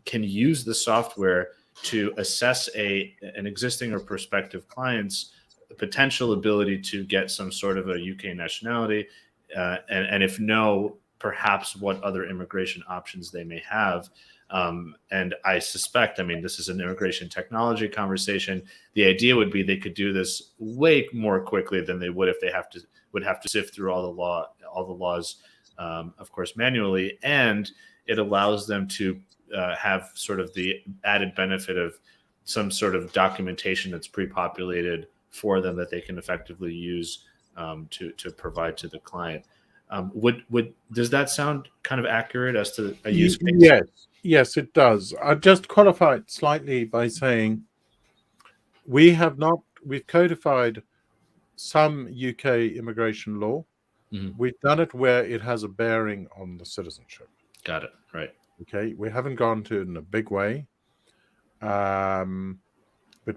can use the software to assess an existing or prospective client's potential ability to get some sort of a UK nationality, and if no, perhaps what other immigration options they may have. And I suspect, I mean, this is an immigration technology conversation. The idea would be they could do this way more quickly than they would if they would have to sift through all the laws, of course, manually. And it allows them to have sort of the added benefit of some sort of documentation that's pre-populated for them that they can effectively use to provide to the client. Does that sound kind of accurate as to a use case? Yes, it does. I just qualify it slightly by saying we've codified some UK immigration law. Mm-hmm. We've done it where it has a bearing on the citizenship. Got it. Right. Okay. We haven't gone to it in a big way. But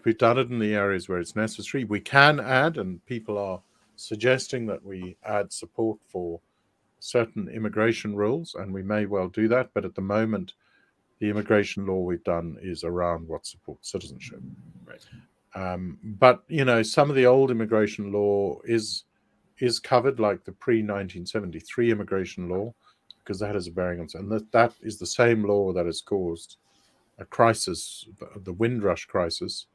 we've done it in the areas where it's necessary. We can add, and people are suggesting that we add support for certain immigration rules, and we may well do that. But at the moment, the immigration law we've done is around what supports citizenship. Right. But, some of the old immigration law is covered, like the pre-1973 immigration law, because that has a bearing on, and that is the same law that has caused a crisis, the Windrush crisis.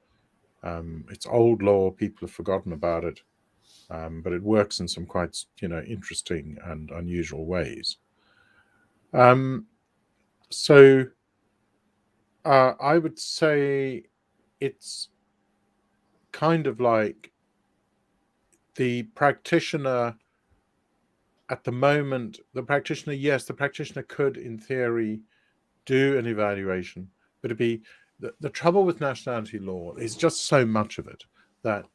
It's old law, people have forgotten about it, but it works in some quite, interesting and unusual ways. So I would say it's kind of like the practitioner at the moment, the practitioner could, in theory, do an evaluation, but it'd be the trouble with nationality law is just so much of it that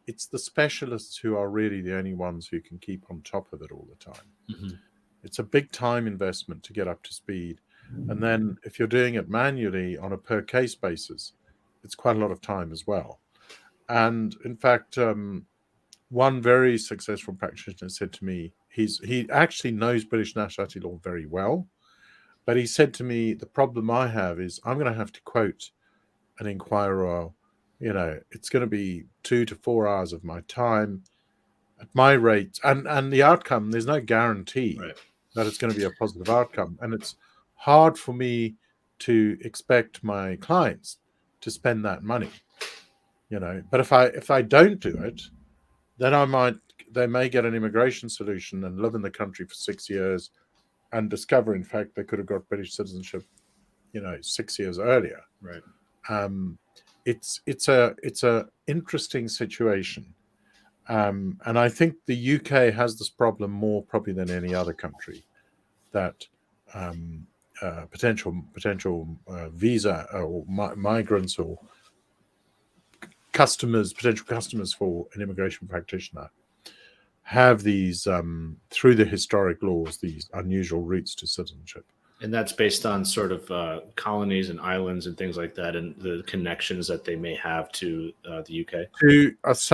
it's the specialists who are really the only ones who can keep on top of it all the time. Mm-hmm. It's a big time investment to get up to speed. And then if you're doing it manually on a per case basis, it's quite a lot of time as well. And in fact, one very successful practitioner said to me, he actually knows British nationality law very well, but he said to me, the problem I have is I'm going to have to quote an inquirer, it's going to be 2 to 4 hours of my time at my rate. And the outcome, there's no guarantee that it's going to be a positive outcome. And it's hard for me to expect my clients to spend that money, But if I don't do it, then they may get an immigration solution and live in the country for 6 years and discover, in fact, they could have got British citizenship, 6 years earlier. Right. It's a interesting situation. And I think the UK has this problem more probably than any other country, that potential visa or migrants or potential customers for an immigration practitioner have these, through the historic laws, these unusual routes to citizenship. And that's based on sort of colonies and islands and things like that, and the connections that they may have to the UK?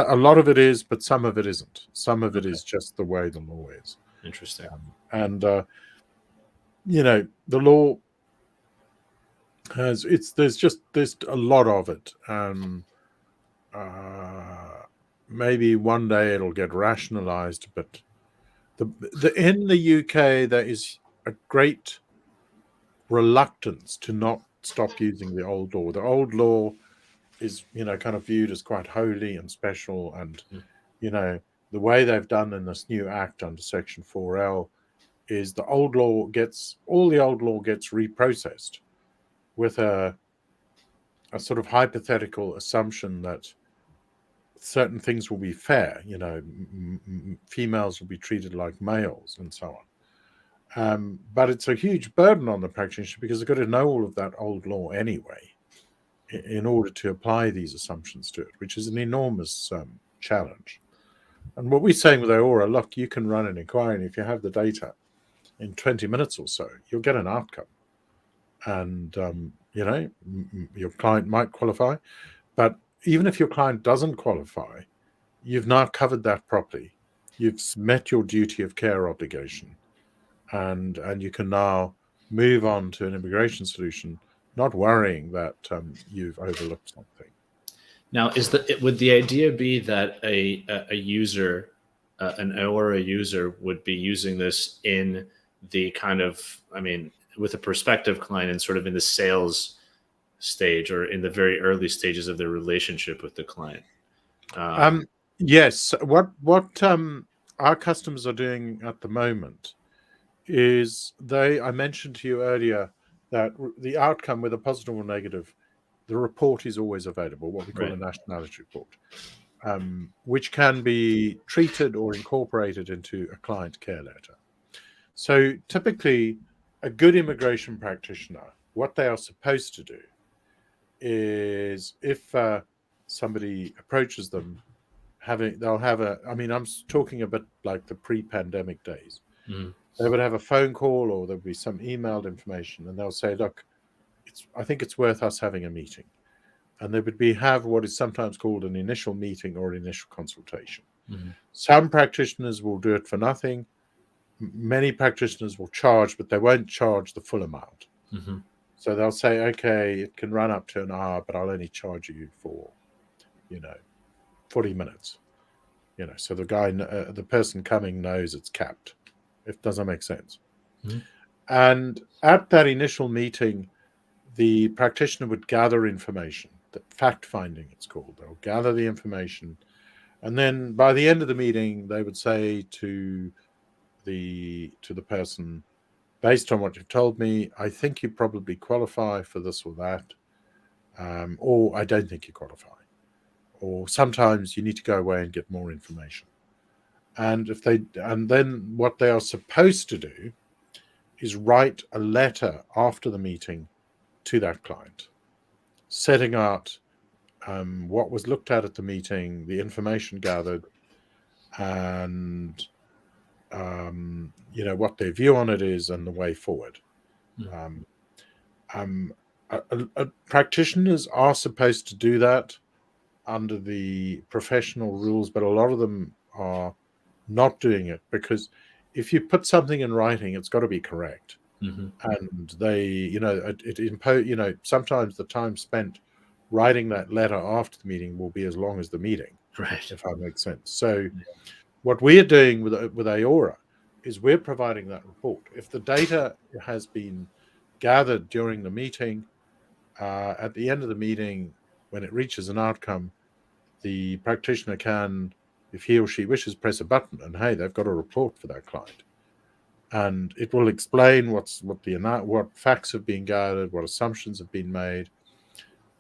A lot of it is, but some of it isn't. Some of it is just the way the law is. Interesting. The law, There's a lot of it. Maybe one day it'll get rationalized, but in the UK there is a great reluctance to not stop using the old law. The old law is, kind of viewed as quite holy and special, and the way they've done in this new act under Section 4L is all the old law gets reprocessed with a sort of hypothetical assumption that certain things will be fair, females will be treated like males and so on. But it's a huge burden on the practitioner because they've got to know all of that old law anyway in order to apply these assumptions to it, which is an enormous challenge. And what we're saying with Aora, look, you can run an inquiry, and if you have the data in 20 minutes or so, you'll get an outcome. And, your client might qualify, but even if your client doesn't qualify, you've now covered that properly. You've met your duty of care obligation, and you can now move on to an immigration solution, not worrying that you've overlooked something. Now, would the idea be that a user, an Aora user, would be using this in the kind of, with a prospective client and sort of in the sales stage or in the very early stages of their relationship with the client? Yes. What our customers are doing at the moment is I mentioned to you earlier that the outcome, whether positive or negative, the report is always available, what we call a nationality report, which can be treated or incorporated into a client care letter. So typically, a good immigration practitioner, what they are supposed to do is, if somebody approaches them, they'll have I'm talking a bit like the pre-pandemic days. They would have a phone call or there'll be some emailed information, and they'll say, look, I think it's worth us having a meeting. And they would have what is sometimes called an initial meeting or initial consultation. Some practitioners will do it for nothing. Many practitioners will charge, but they won't charge the full amount. So they'll say, okay, it can run up to an hour, but I'll only charge you for, 40 minutes. So the person coming knows it's capped. If does that make sense? And at that initial meeting, the practitioner would gather information, fact finding it's called. They'll gather the information, and then by the end of the meeting, they would say to the person, based on what you've told me, I think you probably qualify for this or that, or I don't think you qualify, or sometimes you need to go away and get more information. And then what they are supposed to do is write a letter after the meeting to that client, setting out what was looked at the meeting, the information gathered, and what their view on it is and the way forward. Practitioners are supposed to do that under the professional rules, but a lot of them are not doing it because if you put something in writing, it's got to be correct. And they, sometimes the time spent writing that letter after the meeting will be as long as the meeting, if that makes sense. So what we're doing with Aora is we're providing that report. If the data has been gathered during the meeting, at the end of the meeting, when it reaches an outcome, the practitioner can, if he or she wishes, press a button and, hey, they've got a report for that client. And it will explain what facts have been gathered, what assumptions have been made,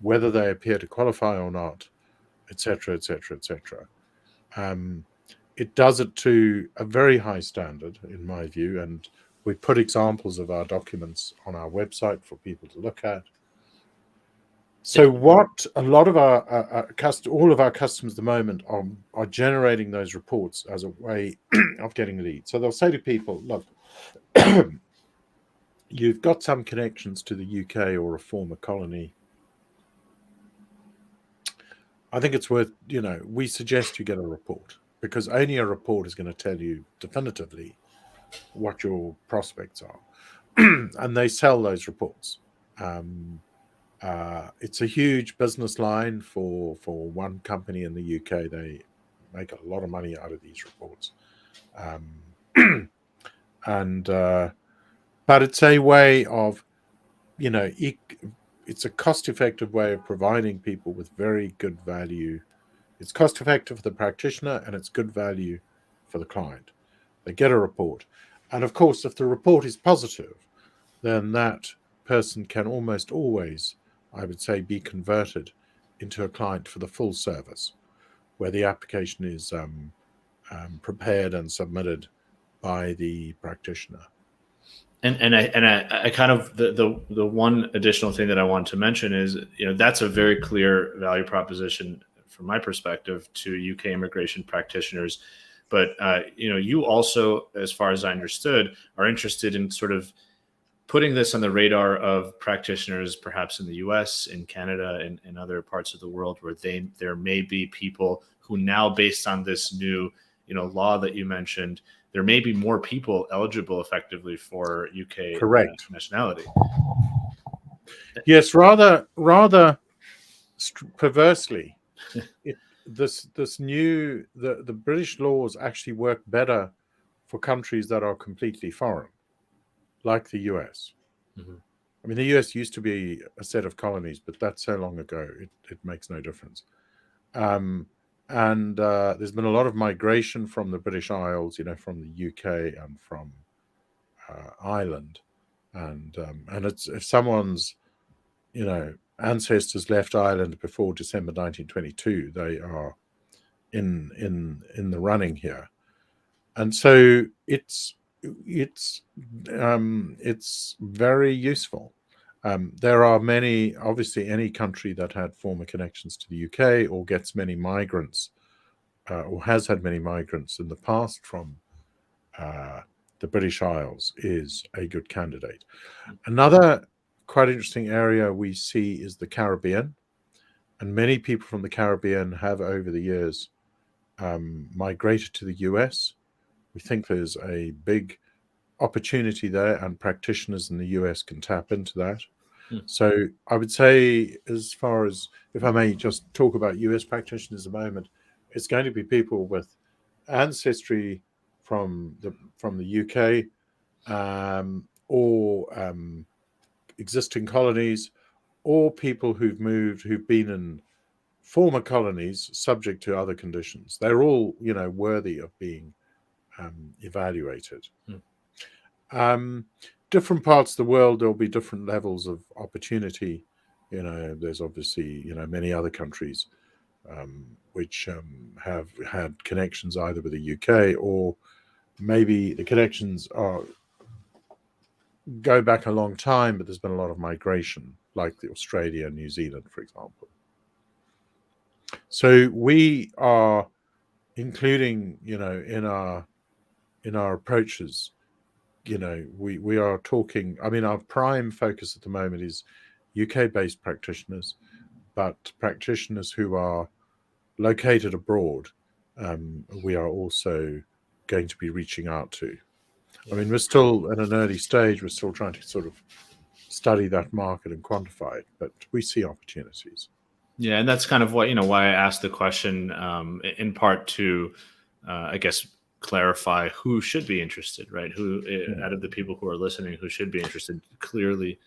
whether they appear to qualify or not, etc., etc., etc. It does it to a very high standard, in my view, and we put examples of our documents on our website for people to look at. So what a lot of all of our customers at the moment are generating those reports as a way of getting leads. So they'll say to people, look, you've got some connections to the UK or a former colony. I think it's worth, we suggest you get a report, because only a report is going to tell you definitively what your prospects are. And they sell those reports. It's a huge business line for one company in the UK. They make a lot of money out of these reports, and but it's a way of, it's a cost-effective way of providing people with very good value. It's cost-effective for the practitioner, and it's good value for the client. They get a report, and of course, if the report is positive, then that person can almost always, I would say, be converted into a client for the full service, where the application is prepared and submitted by the practitioner. And I kind of the one additional thing that I want to mention is, that's a very clear value proposition from my perspective to UK immigration practitioners. But you also, as far as I understood, are interested in sort of putting this on the radar of practitioners, perhaps in the US, in Canada, and other parts of the world where there may be people who now, based on this new law that you mentioned, there may be more people eligible effectively for UK Correct. nationality. Yes, rather perversely, the British laws actually work better for countries that are completely foreign, like the US. Mm-hmm. I mean, the US used to be a set of colonies, but that's so long ago, it makes no difference. And there's been a lot of migration from the British Isles, from the UK and from Ireland. And it's, if someone's, ancestors left Ireland before December 1922, they are in the running here. And so it's very useful. There are many, obviously, any country that had former connections to the UK or gets many migrants or has had many migrants in the past from the British Isles is a good candidate. Another quite interesting area we see is the Caribbean. And many people from the Caribbean have, over the years, migrated to the US. We think there's a big opportunity there, and practitioners in the US can tap into that. So I would say, as far as, if I may just talk about US practitioners a moment, it's going to be people with ancestry from the UK or existing colonies, or people who've been in former colonies subject to other conditions. They're all, worthy of being evaluated. Different parts of the world, there'll be different levels of opportunity. There's obviously, many other countries which have had connections either with the UK, or maybe the connections go back a long time, but there's been a lot of migration, like the Australia and New Zealand, for example. So we are including, in our approaches, we are talking, I mean, our prime focus at the moment is UK-based practitioners, but practitioners who are located abroad, we are also going to be reaching out to. I mean, we're still at an early stage. We're still trying to sort of study that market and quantify it, but we see opportunities. Yeah, and that's kind of what, why I asked the question, in part to, I guess, clarify who should be interested, right? Who out of the people who are listening, who should be interested clearly.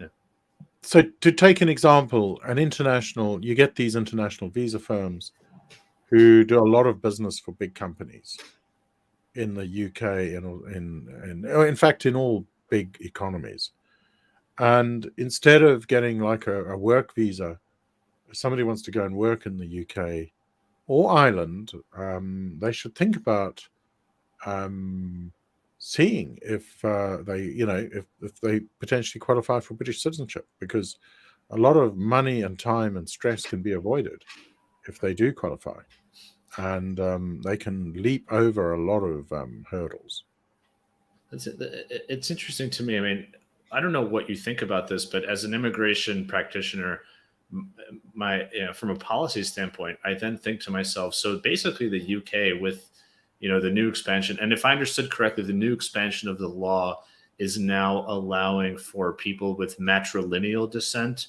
Yeah. So to take an example, you get these international visa firms who do a lot of business for big companies in the UK and in fact in all big economies. And instead of getting like a work visa, if somebody wants to go and work in the UK or Ireland, they should think about seeing if if they potentially qualify for British citizenship, because a lot of money and time and stress can be avoided if they do qualify, and they can leap over a lot of hurdles. It's interesting to me. I mean, I don't know what you think about this, but as an immigration practitioner, from a policy standpoint, I then think to myself, so basically the UK with, the new expansion, and if I understood correctly, the new expansion of the law is now allowing for people with matrilineal descent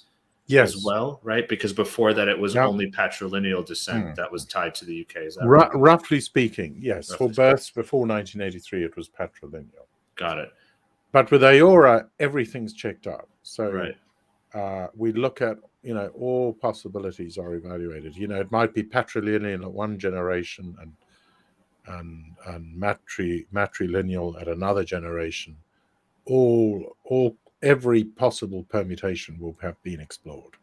as Yes. well, right? Because before that, it was Yep. only patrilineal descent that was tied to the UK. Is that Roughly speaking, yes. Roughly For births before 1983, it was patrilineal. Got it. But with Aora, everything's checked up. So Right. we look at, all possibilities are evaluated. It might be patrilineal at one generation and matrilineal at another generation. Every possible permutation will have been explored.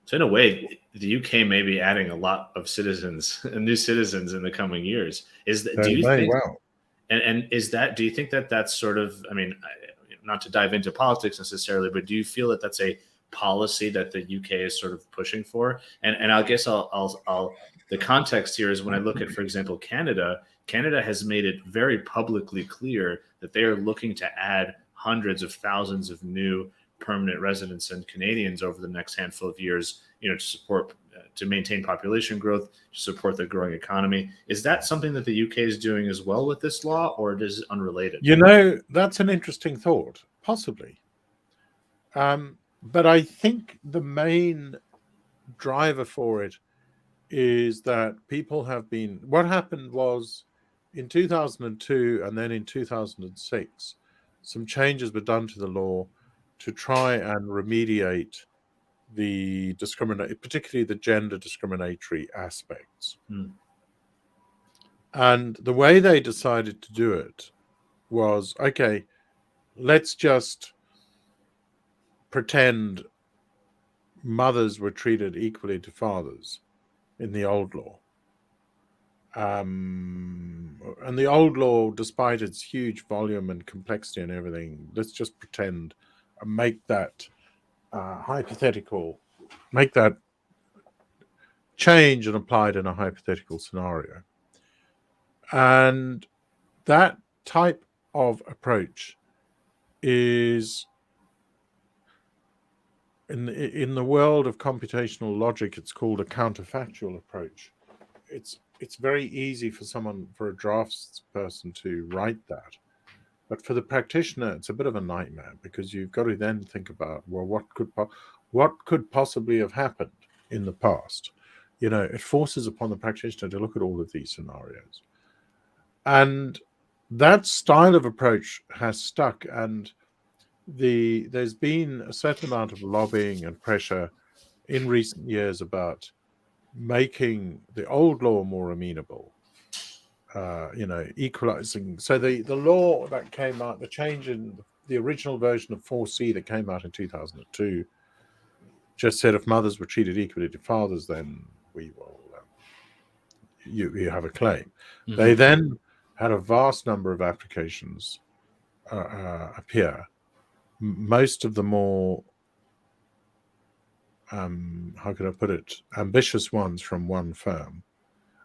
So in a way, the UK may be adding a lot of citizens, new citizens in the coming years. Do you think? Well. And is that? Do you think that that's sort of? I mean, not to dive into politics necessarily, but do you feel that that's a policy that the UK is sort of pushing for? And I guess I'll the context here is when I look at, for example, Canada. Canada has made it very publicly clear that they are looking to add hundreds of thousands of new permanent residents and Canadians over the next handful of years, to support, to maintain population growth, to support the growing economy. Is that something that the UK is doing as well with this law, or is it unrelated? That's an interesting thought, possibly. But I think the main driver for it is that people have been. What happened was in 2002 and then in 2006, some changes were done to the law to try and remediate the particularly the gender discriminatory aspects. And the way they decided to do it was, okay, let's just pretend mothers were treated equally to fathers in the old law. And the old law, despite its huge volume and complexity and everything, let's just pretend and make that hypothetical, make that change and applied in a hypothetical scenario. And that type of approach is, in the world of computational logic, it's called a counterfactual approach. It's very easy for a drafts person to write that. But for the practitioner, it's a bit of a nightmare, because you've got to then think about, well, what could possibly have happened in the past? It forces upon the practitioner to look at all of these scenarios. And that style of approach has stuck. And there's been a certain amount of lobbying and pressure in recent years about making the old law more amenable. Equalizing. So the law that came out, the change in the original version of 4C that came out in 2002, just said if mothers were treated equally to fathers, then we will, you have a claim. Mm-hmm. They then had a vast number of applications appear. Most of the more, how can I put it, ambitious ones from one firm.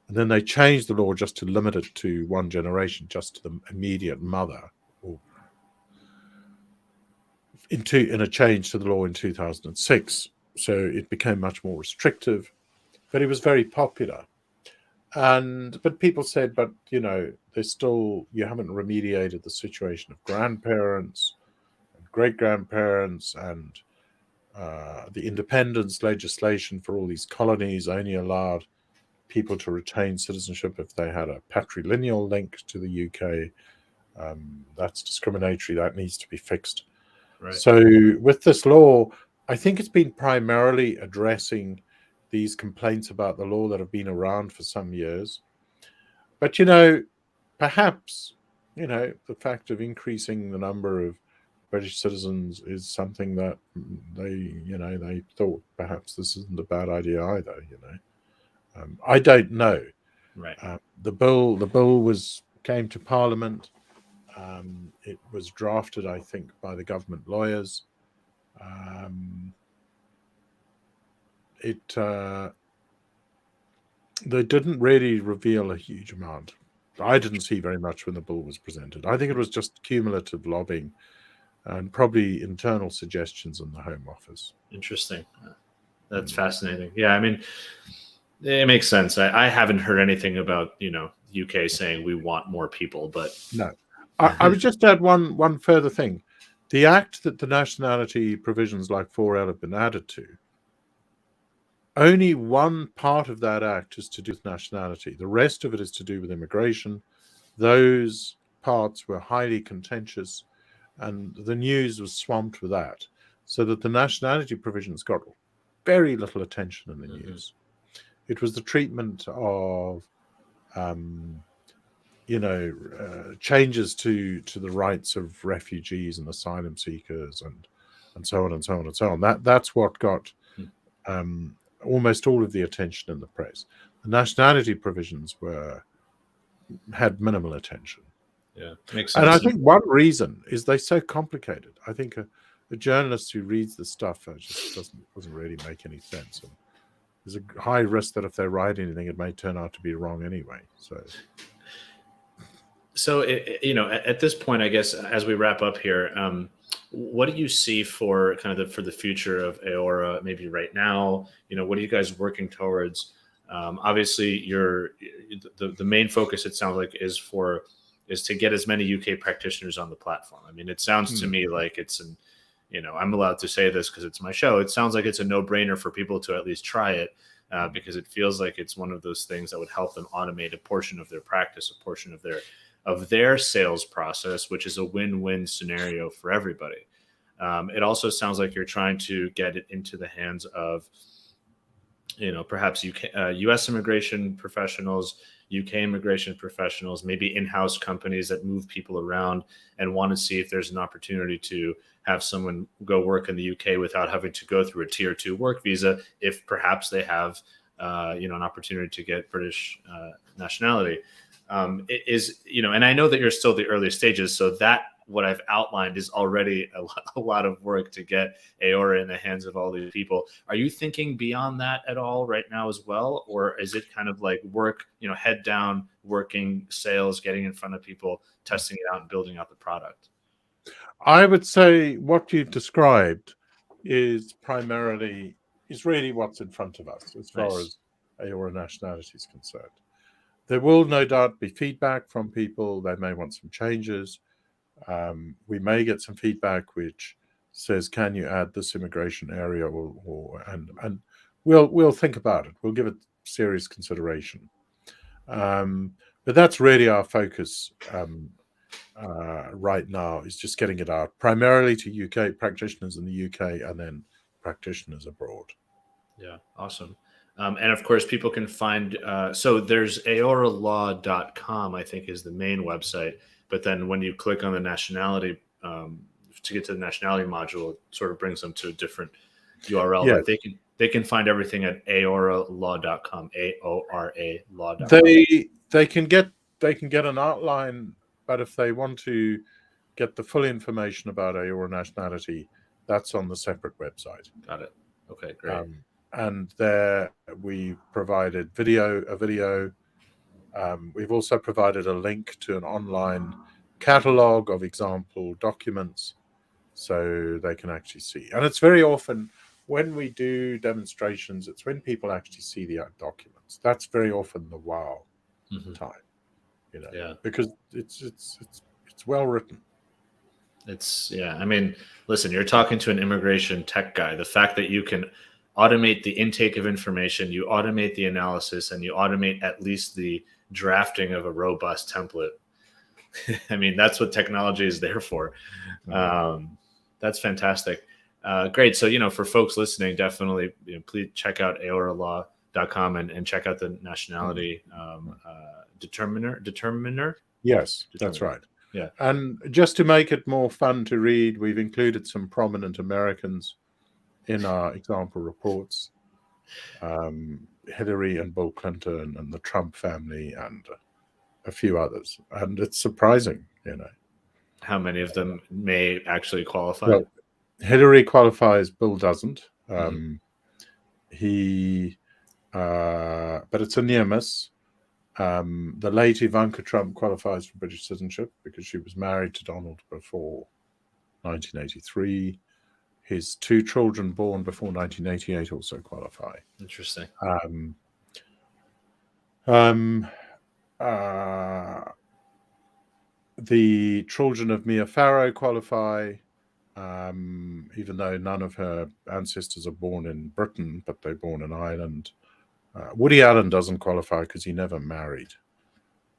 And then they changed the law just to limit it to one generation, just to the immediate mother, in a change to the law in 2006. So it became much more restrictive, but it was very popular. But people said, but there's still, you haven't remediated the situation of grandparents and great-grandparents, and the independence legislation for all these colonies only allowed people to retain citizenship if they had a patrilineal link to the UK. That's discriminatory. That needs to be fixed. Right. So with this law, I think it's been primarily addressing these complaints about the law that have been around for some years. But, perhaps, the fact of increasing the number of British citizens is something that they thought perhaps this isn't a bad idea either, I don't know. Right. The bill came to Parliament. It was drafted, I think, by the government lawyers. They didn't really reveal a huge amount. I didn't see very much when the bill was presented. I think it was just cumulative lobbying and probably internal suggestions in the Home Office. Interesting. That's fascinating. Yeah, I mean, it makes sense. I haven't heard anything about, UK saying we want more people, but no. I would just add one further thing. The act that the nationality provisions like 4L have been added to only one part of that act is to do with nationality. The rest of it is to do with immigration. Those parts were highly contentious, and the news was swamped with that, so that the nationality provisions got very little attention in the news. It was the treatment of, changes to the rights of refugees and asylum seekers, and so on and so on and so on. That's what got almost all of the attention in the press. The nationality provisions had minimal attention. Yeah, makes sense. And I think one reason is they're so complicated. I think a journalist who reads the stuff just doesn't really make any sense. And there's a high risk that if they write anything, it may turn out to be wrong anyway. So at this point, I guess, as we wrap up here, what do you see for kind of for the future of Aora? Maybe right now, what are you guys working towards? Obviously, the main focus, it sounds like, is to get as many UK practitioners on the platform. I mean, it sounds to me like it's I'm allowed to say this because it's my show. It sounds like it's a no-brainer for people to at least try it, because it feels like it's one of those things that would help them automate a portion of their practice, a portion of their sales process, which is a win-win scenario for everybody. It also sounds like you're trying to get it into the hands of, perhaps U.S. immigration professionals, UK immigration professionals, maybe in-house companies that move people around and want to see if there's an opportunity to have someone go work in the UK without having to go through a tier 2 work visa, if perhaps they have, an opportunity to get British nationality. And I know that you're still the early stages, so that what I've outlined is already a lot of work to get Aora in the hands of all these people. Are you thinking beyond that at all right now as well? Or is it kind of like work, head down, working sales, getting in front of people, testing it out and building out the product? I would say what you've described is really what's in front of us as far as Aora nationality is concerned. There will no doubt be feedback from people. They may want some changes. We may get some feedback which says, "Can you add this immigration area?" And we'll think about it. We'll give it serious consideration. But that's really our focus right now, is just getting it out, primarily to UK practitioners in the UK and then practitioners abroad. Yeah, awesome. And of course, people can find, so there's aoralaw.com, I think, is the main website. But then when you click on the nationality, to get to the nationality module, it sort of brings them to a different URL. Yes. But they can find everything at aoralaw.com, AORA law.com. They can get an outline, but if they want to get the full information about Aora nationality, that's on the separate website. Got it. Okay, great. And there we provided a video. We've also provided a link to an online catalog of example documents, so they can actually see. And it's very often when we do demonstrations, it's when people actually see the documents. That's very often the wow time, because it's well written. I mean, listen, you're talking to an immigration tech guy. The fact that you can automate the intake of information, you automate the analysis, and you automate at least the drafting of a robust template. I mean, that's what technology is there for. That's fantastic. Great. So, for folks listening, definitely please check out aoralaw.com and check out the nationality determiner. Yes, that's right. Yeah. And just to make it more fun to read, we've included some prominent Americans in our example reports. Hillary and Bill Clinton and the Trump family and a few others. And it's surprising, How many of them may actually qualify? Well, Hillary qualifies, Bill doesn't. But it's a near miss. The late Ivanka Trump qualifies for British citizenship because she was married to Donald before 1983. His 2 children born before 1988 also qualify. Interesting. The children of Mia Farrow qualify. even though none of her ancestors are born in Britain, but they're born in Ireland. Woody Allen doesn't qualify because he never married.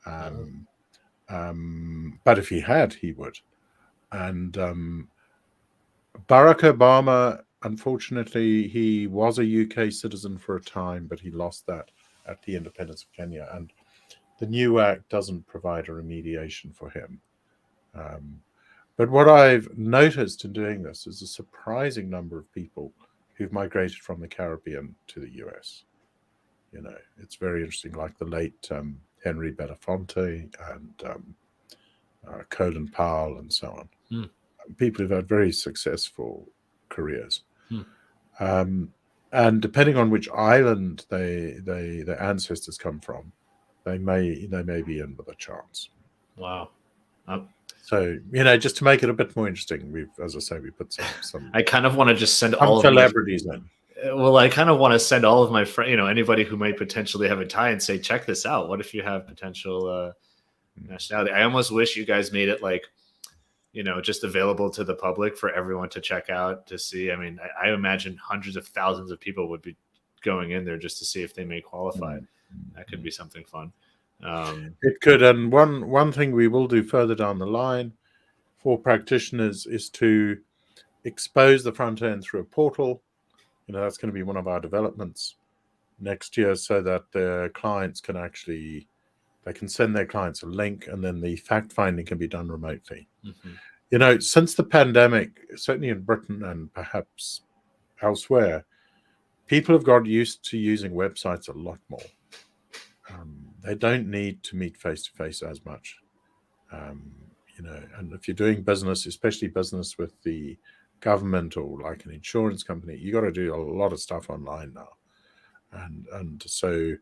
But if he had, he would. And Barack Obama, unfortunately, he was a UK citizen for a time, but he lost that at the independence of Kenya. And the new act doesn't provide a remediation for him. But what I've noticed in doing this is a surprising number of people who've migrated from the Caribbean to the US. It's very interesting, like the late Henry Belafonte and Colin Powell and so on. People who've had very successful careers. And depending on which island their ancestors come from, they may be in with a chance. Wow. So, just to make it a bit more interesting, we put some I kind of want to just send all celebrities in. Well, I kind of want to send all of my friends, anybody who might potentially have a tie, and say, check this out. What if you have potential nationality? I almost wish you guys made it like, just available to the public for everyone to check out, to see. I mean, I imagine hundreds of thousands of people would be going in there just to see if they may qualify. That could be something fun. It could. And one thing we will do further down the line for practitioners is to expose the front end through a portal. That's going to be one of our developments next year, so that their clients can they can send their clients a link, and then the fact finding can be done remotely. Since the pandemic, certainly in Britain and perhaps elsewhere, people have got used to using websites a lot more. They don't need to meet face-to-face as much. And if you're doing business, especially business with the government or like an insurance company, you got to do a lot of stuff online now. And so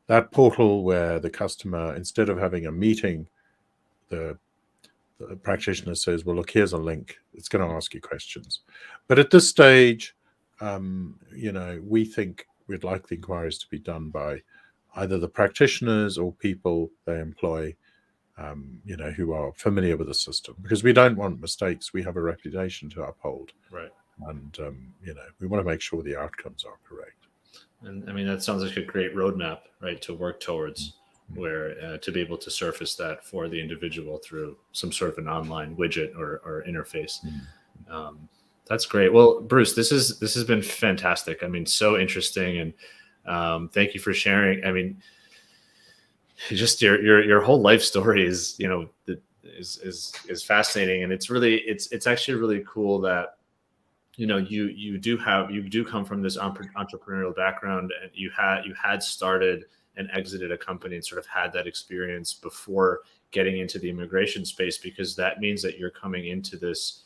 that portal where the customer, instead of having a meeting, the practitioner says, well, look, here's a link. It's going to ask you questions. But at this stage, we think we'd like the inquiries to be done by either the practitioners or people they employ, who are familiar with the system, because we don't want mistakes. We have a reputation to uphold. Right. And, we want to make sure the outcomes are correct. And I mean, that sounds like a great roadmap, right, to work towards, where to be able to surface that for the individual through some sort of an online widget or interface. That's great. Well, Bruce, this has been fantastic. I mean, so interesting, and thank you for sharing. I mean, just your whole life story is is fascinating, and it's actually really cool that you do come from this entrepreneurial background, and you had started and exited a company and sort of had that experience before getting into the immigration space, because that means that you're coming into this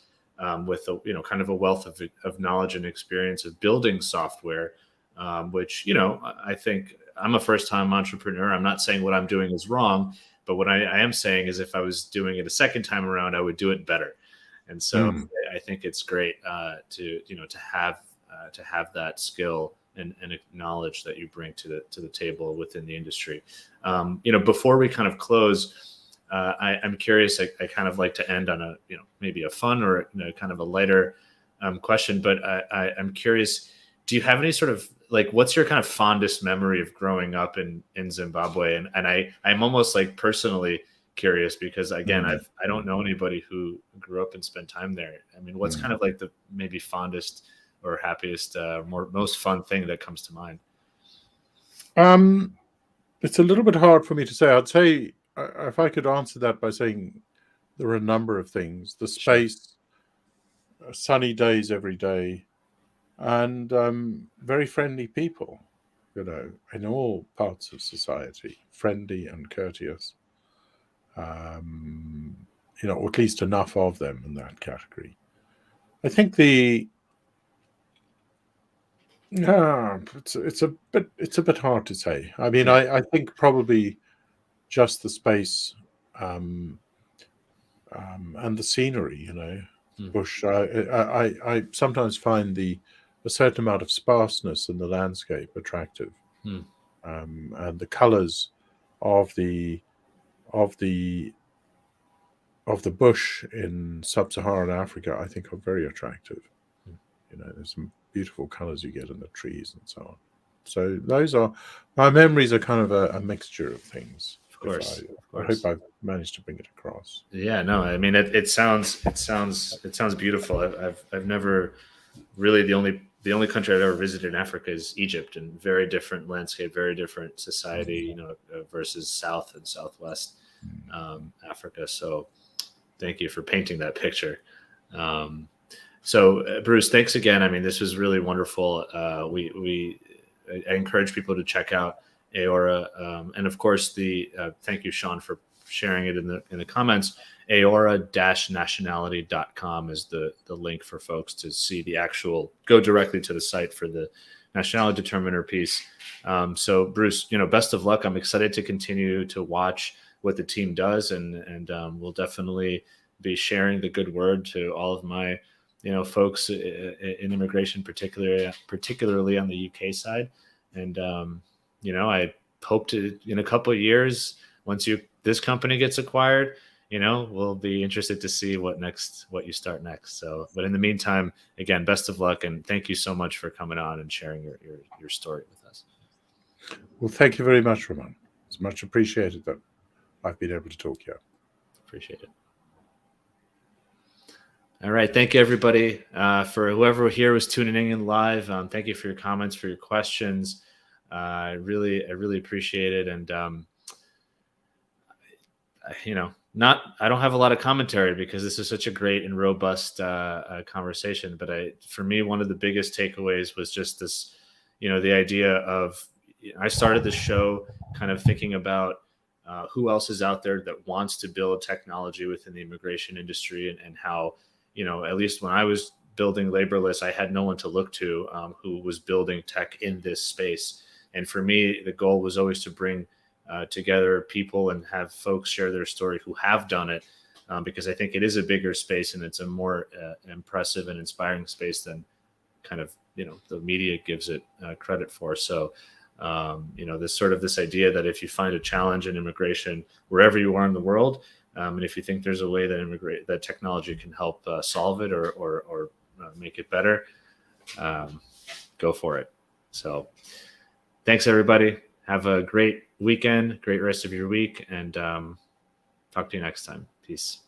with a kind of a wealth of knowledge and experience of building software, which I think I'm a first-time entrepreneur. I'm not saying what I'm doing is wrong, but what I am saying is if I was doing it a second time around, I would do it better. And so I think it's great to have that skill and knowledge that you bring to the table within the industry. Before we kind of close, I'm curious. I kind of like to end on a maybe a fun or kind of a lighter question, but I'm curious. Do you have any sort of what's your kind of fondest memory of growing up in Zimbabwe? And I'm almost personally curious, because again, I don't know anybody who grew up and spent time there. I mean, what's kind of the maybe fondest or happiest, most fun thing that comes to mind? It's a little bit hard for me to say. I'd say if I could answer that by saying there are a number of things: the space, sunny days every day, and very friendly people, in all parts of society, friendly and courteous. Or at least enough of them in that category. I think it's a bit hard to say. I mean, I think probably just the space and the scenery, bush. I sometimes find a certain amount of sparseness in the landscape attractive, and the colors of the of the bush in sub-Saharan Africa, I think, are very attractive. There's some beautiful colors you get in the trees and so on. So those are my memories, are kind of a mixture of things. Of course. I hope I've managed to bring it across. Yeah, no, I mean, it sounds beautiful. I've never really, the only country I've ever visited in Africa is Egypt, and very different landscape, very different society, versus South and Southwest Africa. So thank you for painting that picture. So Bruce, thanks again. I mean, this was really wonderful. I encourage people to check out Aora, and of course thank you, Sean, for sharing it in the comments. Aora-nationality.com is the link for folks to see go directly to the site for the nationality determiner piece. So Bruce, best of luck. I'm excited to continue to watch what the team does, and we'll definitely be sharing the good word to all of my folks in immigration, particularly on the UK side. And I hope to, in a couple of years, once this company gets acquired, we'll be interested to see what you start next. So, but in the meantime, again, best of luck, and thank you so much for coming on and sharing your story with us. Well, thank you very much, Ramon. It's much appreciated that I've been able to talk here. Appreciate it. All right. Thank you, everybody. For whoever here was tuning in live, thank you for your comments, for your questions. I really appreciate it. And, I don't have a lot of commentary because this is such a great and robust conversation. But for me, one of the biggest takeaways was just this, the idea of, I started the show kind of thinking about who else is out there that wants to build technology within the immigration industry, and how, at least when I was building Laborless, I had no one to look to who was building tech in this space. And for me, the goal was always to bring together people and have folks share their story who have done it, because I think it is a bigger space, and it's a more impressive and inspiring space than kind of, the media gives it credit for. So, this idea that if you find a challenge in immigration, wherever you are in the world, and if you think there's a way that technology can help solve it or make it better, go for it. So thanks, everybody. Have a great weekend, great rest of your week, and talk to you next time. Peace.